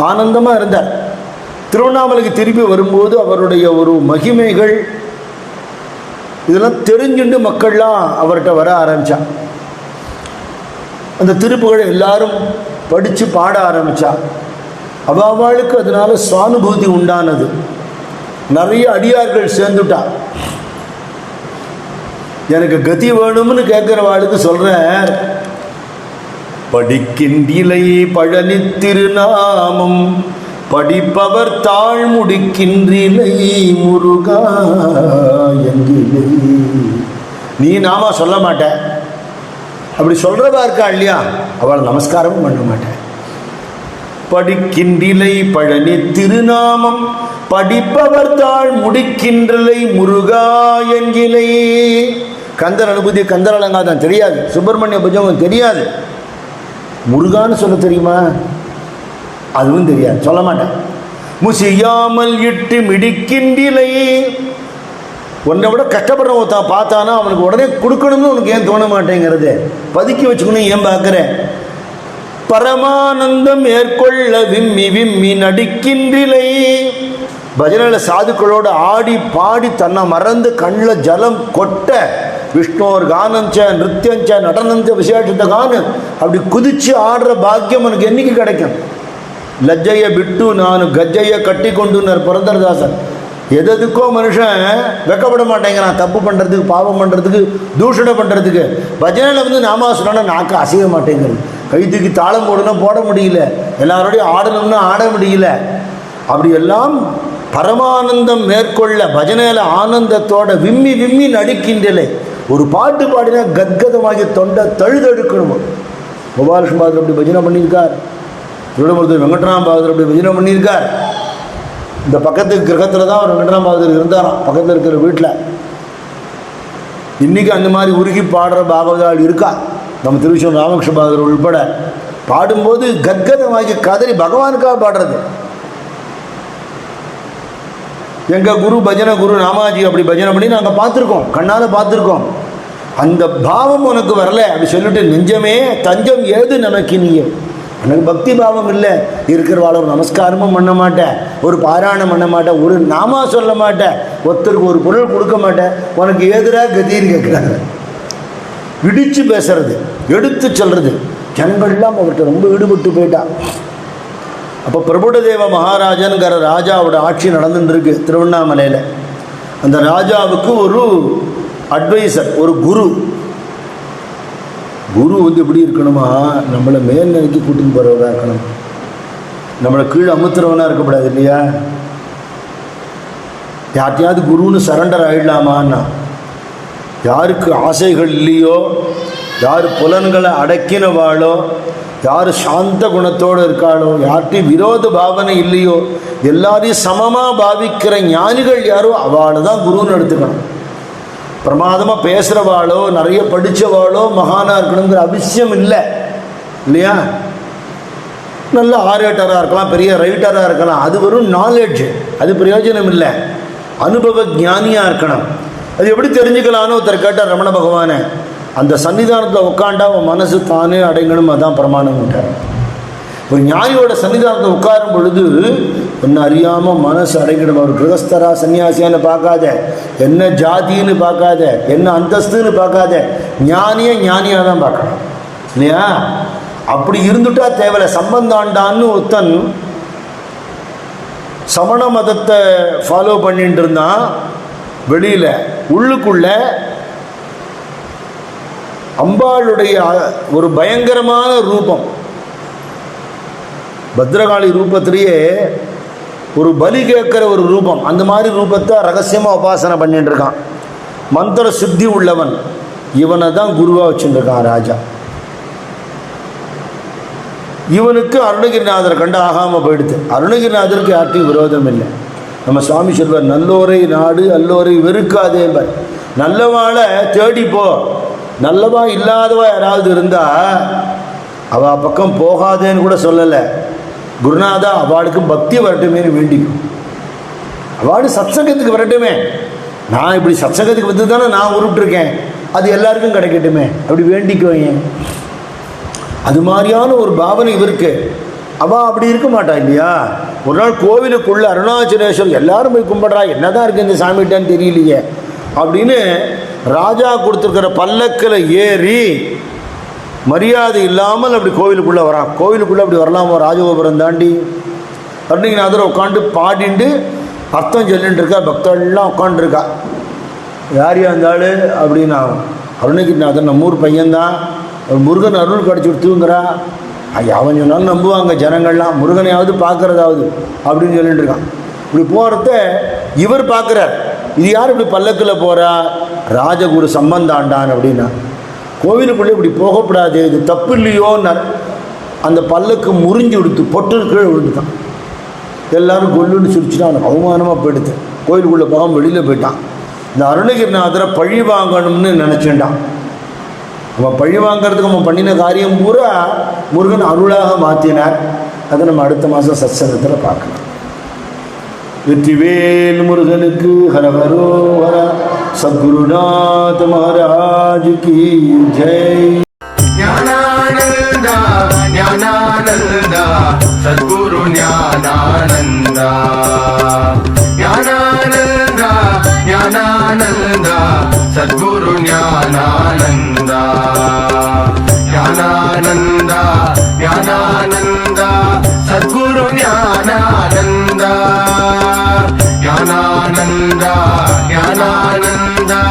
ஆனந்தமாக இருந்தார். திருவண்ணாமலைக்கு திருப்பி வரும்போது அவருடைய ஒரு மகிமைகள் இதெல்லாம் தெரிஞ்சுட்டு மக்கள்லாம் அவர்கிட்ட வர ஆரம்பித்தா. அந்த திருப்புகளை எல்லாரும் படித்து பாட ஆரம்பித்தா. அவளுக்கு அதனால சுவானுபூதி உண்டானது. நிறைய அடியார்கள் சேர்ந்துட்டா. எனக்கு கதி வேணும்னு கேட்குறவாளுக்கு சொல்கிறேன், படிக்கின்றிலை பழனி திருநாமம் படிப்பவர் தாழ் முடிக்கின்றிலை முருகா எங்கிலை. நீ நாம சொல்ல மாட்ட, அப்படி சொல்றதா இருக்கா இல்லையா, அவள் நமஸ்காரமும் பண்ண மாட்டேன். படிக்கின்றிலை பழனி திருநாமம் படிப்பவர் தாழ் முடிக்கின்றலை முருகா என்கிலை. கந்தர் அனுபூதி கந்தர் அலங்காதான் தெரியாது, சுப்பிரமணிய புஜகம் தெரியாது, முருகான்னு சொல்ல தெரியுமா? அதுவும் தெரியாது, சொல்ல மாட்டேன். முசியாமல் இட்டு மிடிக்கின்றிலை. உன்னை விட கஷ்டப்படுற ஒருத்தன் பார்த்தானா அவனுக்கு உடனே கொடுக்கணும்னு உனக்கு ஏன் தோண மாட்டேங்கிறது? பதுக்கி வச்சுக்கணும் ஏன் பார்க்குறேன்? பரமானந்தம் மேற்கொள்ள விம்மி விம்மி நடிக்கின்றிலை. பஜனையில் சாதுக்களோடு ஆடி பாடி தன்னை மறந்து கண்ணில் ஜலம் கொட்ட விஷ்ணோர் கானஞ்ச நிருத்தியஞ்ச நடனஞ்ச விசேஷத்தை கானு அப்படி குதிச்சு ஆடுற பாக்கியம் எனக்கு என்னைக்கு கிடைக்கும்? லஜ்ஜையை விட்டு நான் கஜ்ஜையை கட்டி கொண்டுனர் புரந்தரதாசன். எதுக்கோ மனுஷன் வெக்கப்பட மாட்டேங்கிறான், தப்பு பண்ணுறதுக்கு, பாவம் பண்ணுறதுக்கு, தூஷணை பண்ணுறதுக்கு. பஜனையில் நாமா சொன்னா நாக்கு அசைய மாட்டேங்கிறது, கைத்துக்கு தாளம் போடணும் போட முடியல, எல்லாரோடையும் ஆடணும்னா ஆட முடியல. அப்படி எல்லாம் பரமானந்தம் மேற்கொள்ள பஜனையில் ஆனந்தத்தோட விம்மி விம்மி நடிக்கின்றலே. ஒரு பாட்டு பாடினா கத்கதமாகி தொண்டை தழுதழுக்கணும். கோபாலகிருஷ்ண பாகவதர் அப்படி பஜனை பண்ணியிருக்கார், திருடமூர்த்தி வெங்கட்ராம பாகவதர் அப்படி பஜனை பண்ணியிருக்கார். இந்த பக்கத்து கிரகத்தில் தான் அவர் வெங்கட்ராம பாகவதர் இருந்தாராம், பக்கத்தில் இருக்கிற வீட்டில். இன்றைக்கி அந்த மாதிரி உருகி பாடுற பாகவதால் இருக்கா? நம்ம திருவிஷம் ராமகிருஷ்ண பாகவதர் உள்பட பாடும்போது கத்கதமாகி கதறி பகவானுக்காக பாடுறது. எங்கள் குரு பஜனை குரு ராமாஜி அப்படி பஜனை பண்ணி நாங்கள் பார்த்துருக்கோம், கண்ணால் பார்த்துருக்கோம். அந்த பாவம் உனக்கு வரல அப்படி சொல்லிட்டு, நெஞ்சமே தஞ்சம் ஏது நமக்கு நீயே. எனக்கு பக்தி பாவம் இல்லை, இருக்கிறவாள் ஒரு நமஸ்காரமும் பண்ண மாட்டேன், ஒரு பாராயணம் பண்ண மாட்டேன், ஒரு நாமா சொல்ல மாட்டேன், ஒருத்தருக்கு ஒரு பொருள் கொடுக்க மாட்டேன், உனக்கு ஏதுரா கதின்னு கேட்குறாங்க. இடித்து பேசுறது, எடுத்து சொல்கிறது. ஜனங்கள்லாம் அவர்கிட்ட ரொம்ப ஈடுபட்டு போயிட்டா. அப்போ பிரபுடதேவ மகாராஜனுங்கிற ராஜாவோட ஆட்சி நடந்துருக்கு திருவண்ணாமலையில். அந்த ராஜாவுக்கு ஒரு அட்வைசர், ஒரு குரு. குரு எப்படி இருக்கணுமா, நம்மளை மேல் நிலைக்கு கூட்டின்னு போகிறவராக இருக்கணும், நம்மளை கீழே அமுத்துறவனாக இருக்கக்கூடாது இல்லையா? யார்ட்டையாவது குருன்னு சரண்டர் ஆகிடலாமான்னா, யாருக்கு ஆசைகள் இல்லையோ, யார் புலன்களை அடக்கினவாளோ, யார் சாந்த குணத்தோடு இருக்காளோ, யார்ட்டையும் விரோத பாவனை இல்லையோ, எல்லாரையும் சமமாக பாவிக்கிற ஞானிகள் யாரோ அவளை தான் குருன்னு எடுத்துக்கணும். பிரமாதமாக பேசுகிறவாளோ, நிறைய படித்தவாளோ மகானாக இருக்கணுங்கிற அவசியம் இல்லை இல்லையா? நல்ல ஆரேட்டராக இருக்கலாம், பெரிய ரைட்டராக இருக்கலாம், அது வெறும் நாலேஜ், அது பிரயோஜனம் இல்லை. அனுபவ ஞானியாக இருக்கணும். அது எப்படி தெரிஞ்சுக்கலான்னு ஒருத்தர் கேட்டார் ரமண பகவானை. அந்த சன்னிதானத்தில் உட்காண்டா அவன் மனசு தானே அடைங்கணும், அதான் பிரமாணம் விட்டார். ஒரு ஞானியோட சன்னிதானத்தில் உட்காரும் பொழுது ஒன்று அறியாமல் மனசு அடைங்கணும். அவர் கிரகஸ்தரா சன்னியாசியான்னு பார்க்காத, என்ன ஜாதின்னு பார்க்காத, என்ன அந்தஸ்துன்னு பார்க்காத, ஞானியாக தான் பார்க்கணும் இல்லையா? அப்படி இருந்துட்டா தேவையில்லை. சம்பந்தாண்டான்னு ஒருத்தன் சமண மதத்தை ஃபாலோ பண்ணிட்டு இருந்தான். வெளியில் உள்ளுக்குள்ள அம்பாளுடைய ஒரு பயங்கரமான ரூபம், பத்ரகாளி ரூபத்திலேயே ஒரு பலி கேட்குற ஒரு ரூபம், அந்த மாதிரி ரூபத்தை ரகசியமாக உபாசனை பண்ணிட்டு இருக்கான். மந்திர சித்தி உள்ளவன். இவனை தான் குருவாக வச்சுருக்கான் ராஜா. இவனுக்கு அருணகிரிநாதரை கண்டு ஆகாமல் போயிடுது. அருணகிரிநாதருக்கு யார்ட்டையும் விரோதம் இல்லை. நம்ம சுவாமி சொல்வார், நல்லோரை நாடு அல்லோரை வெறுக்காதேம்பர். நல்லவாளை தேடிப்போ, நல்லவா இல்லாதவா யாராவது இருந்தால் அவள் பக்கம் போகாதேன்னு கூட சொல்லலை. குருநாதா அவளுக்கு பக்தி வரட்டுமே வேண்டிக்கும், அவள் சத்சங்கத்துக்கு வரட்டுமே. நான் இப்படி சத்சங்கத்துக்கு வந்து தானே நான் உருப்பிட்டுருக்கேன், அது எல்லாருக்கும் கிடைக்கட்டுமே அப்படி வேண்டிக்குவேங்க. அது மாதிரியான ஒரு பாவனை இவருக்கு. அவள் அப்படி இருக்க மாட்டா இல்லையா? ஒரு நாள் கோவிலுக்குள்ள அருணாச்சலேஸ்வர் எல்லாரும் போய் கும்பிட்றா, என்னதான் இருக்குது இந்த சாமிட்டான்னு தெரியலையே அப்படின்னு ராஜா கொடுத்துருக்கிற பல்லக்கில் ஏறி மரியாதை இல்லாமல் அப்படி கோவிலுக்குள்ளே வரான். கோவிலுக்குள்ளே அப்படி வரலாமா? ராஜகோபுரம் தாண்டி அருணகிரிநாதர் உட்காந்து பாடிண்டு அர்த்தம் சொல்லிட்டு இருக்கா. பக்தர்கள்லாம் உட்காந்துருக்கா. யார் இருந்தாலும் அப்படின்னா அருணகிரிநாதர் நம்ம ஊர் பையன்தான், முருகன் அருள் கிடச்சி கொடுத்துங்கிறா. அவன் சொன்னாலும் நம்புவாங்க ஜனங்கள்லாம், முருகனையாவது பார்க்குறதாவது அப்படின்னு சொல்லிட்டு இருக்கான். இப்படி போகிறத இவர் பார்க்குறார். இது யார் இப்படி பல்லக்கில் போகிறா? ராஜகுரு சம்பந்தாண்டான் அப்படின்னா. கோவிலுக்குள்ளே இப்படி போகக்கூடாது, இது தப்பு இல்லையோன்னு அந்த பல்லக்கு முறிஞ்சு விடுத்து பொட்டு கீழே விழுந்துட்டான். எல்லோரும் கொல்லுன்னு சிரிச்சுட்டு அவனுக்கு அவமானமாக போயிடுது. கோவிலுக்குள்ளே போகாமல் வெளியில் போயிட்டான். இந்த அருணகிரிநாதரை பழி வாங்கணும்னு நினச்சிட்டான். அவன் பழி வாங்கிறதுக்கு அவன் பண்ணின காரியம் பூரா முருகன் அருளாக மாற்றினார். அதை நம்ம அடுத்த மாதம் சத்சங்கத்தில் பார்க்கலாம். வெற்றிவேல் முருகனுக்கு ஹரஹரோஹர. சத்குருநாத் மகாராஜ் கி ஜெய். ஞானானந்தா ஞானானந்தா சத்குரு ஞானானந்தா. ஞானானந்தா ஞானானந்தா சத்குரு ஞானானந்தா ஞானானந்தா ஞானானந்தா சத்குரு ஞானானந்தா ஞானானந்தா ஞானானந்தா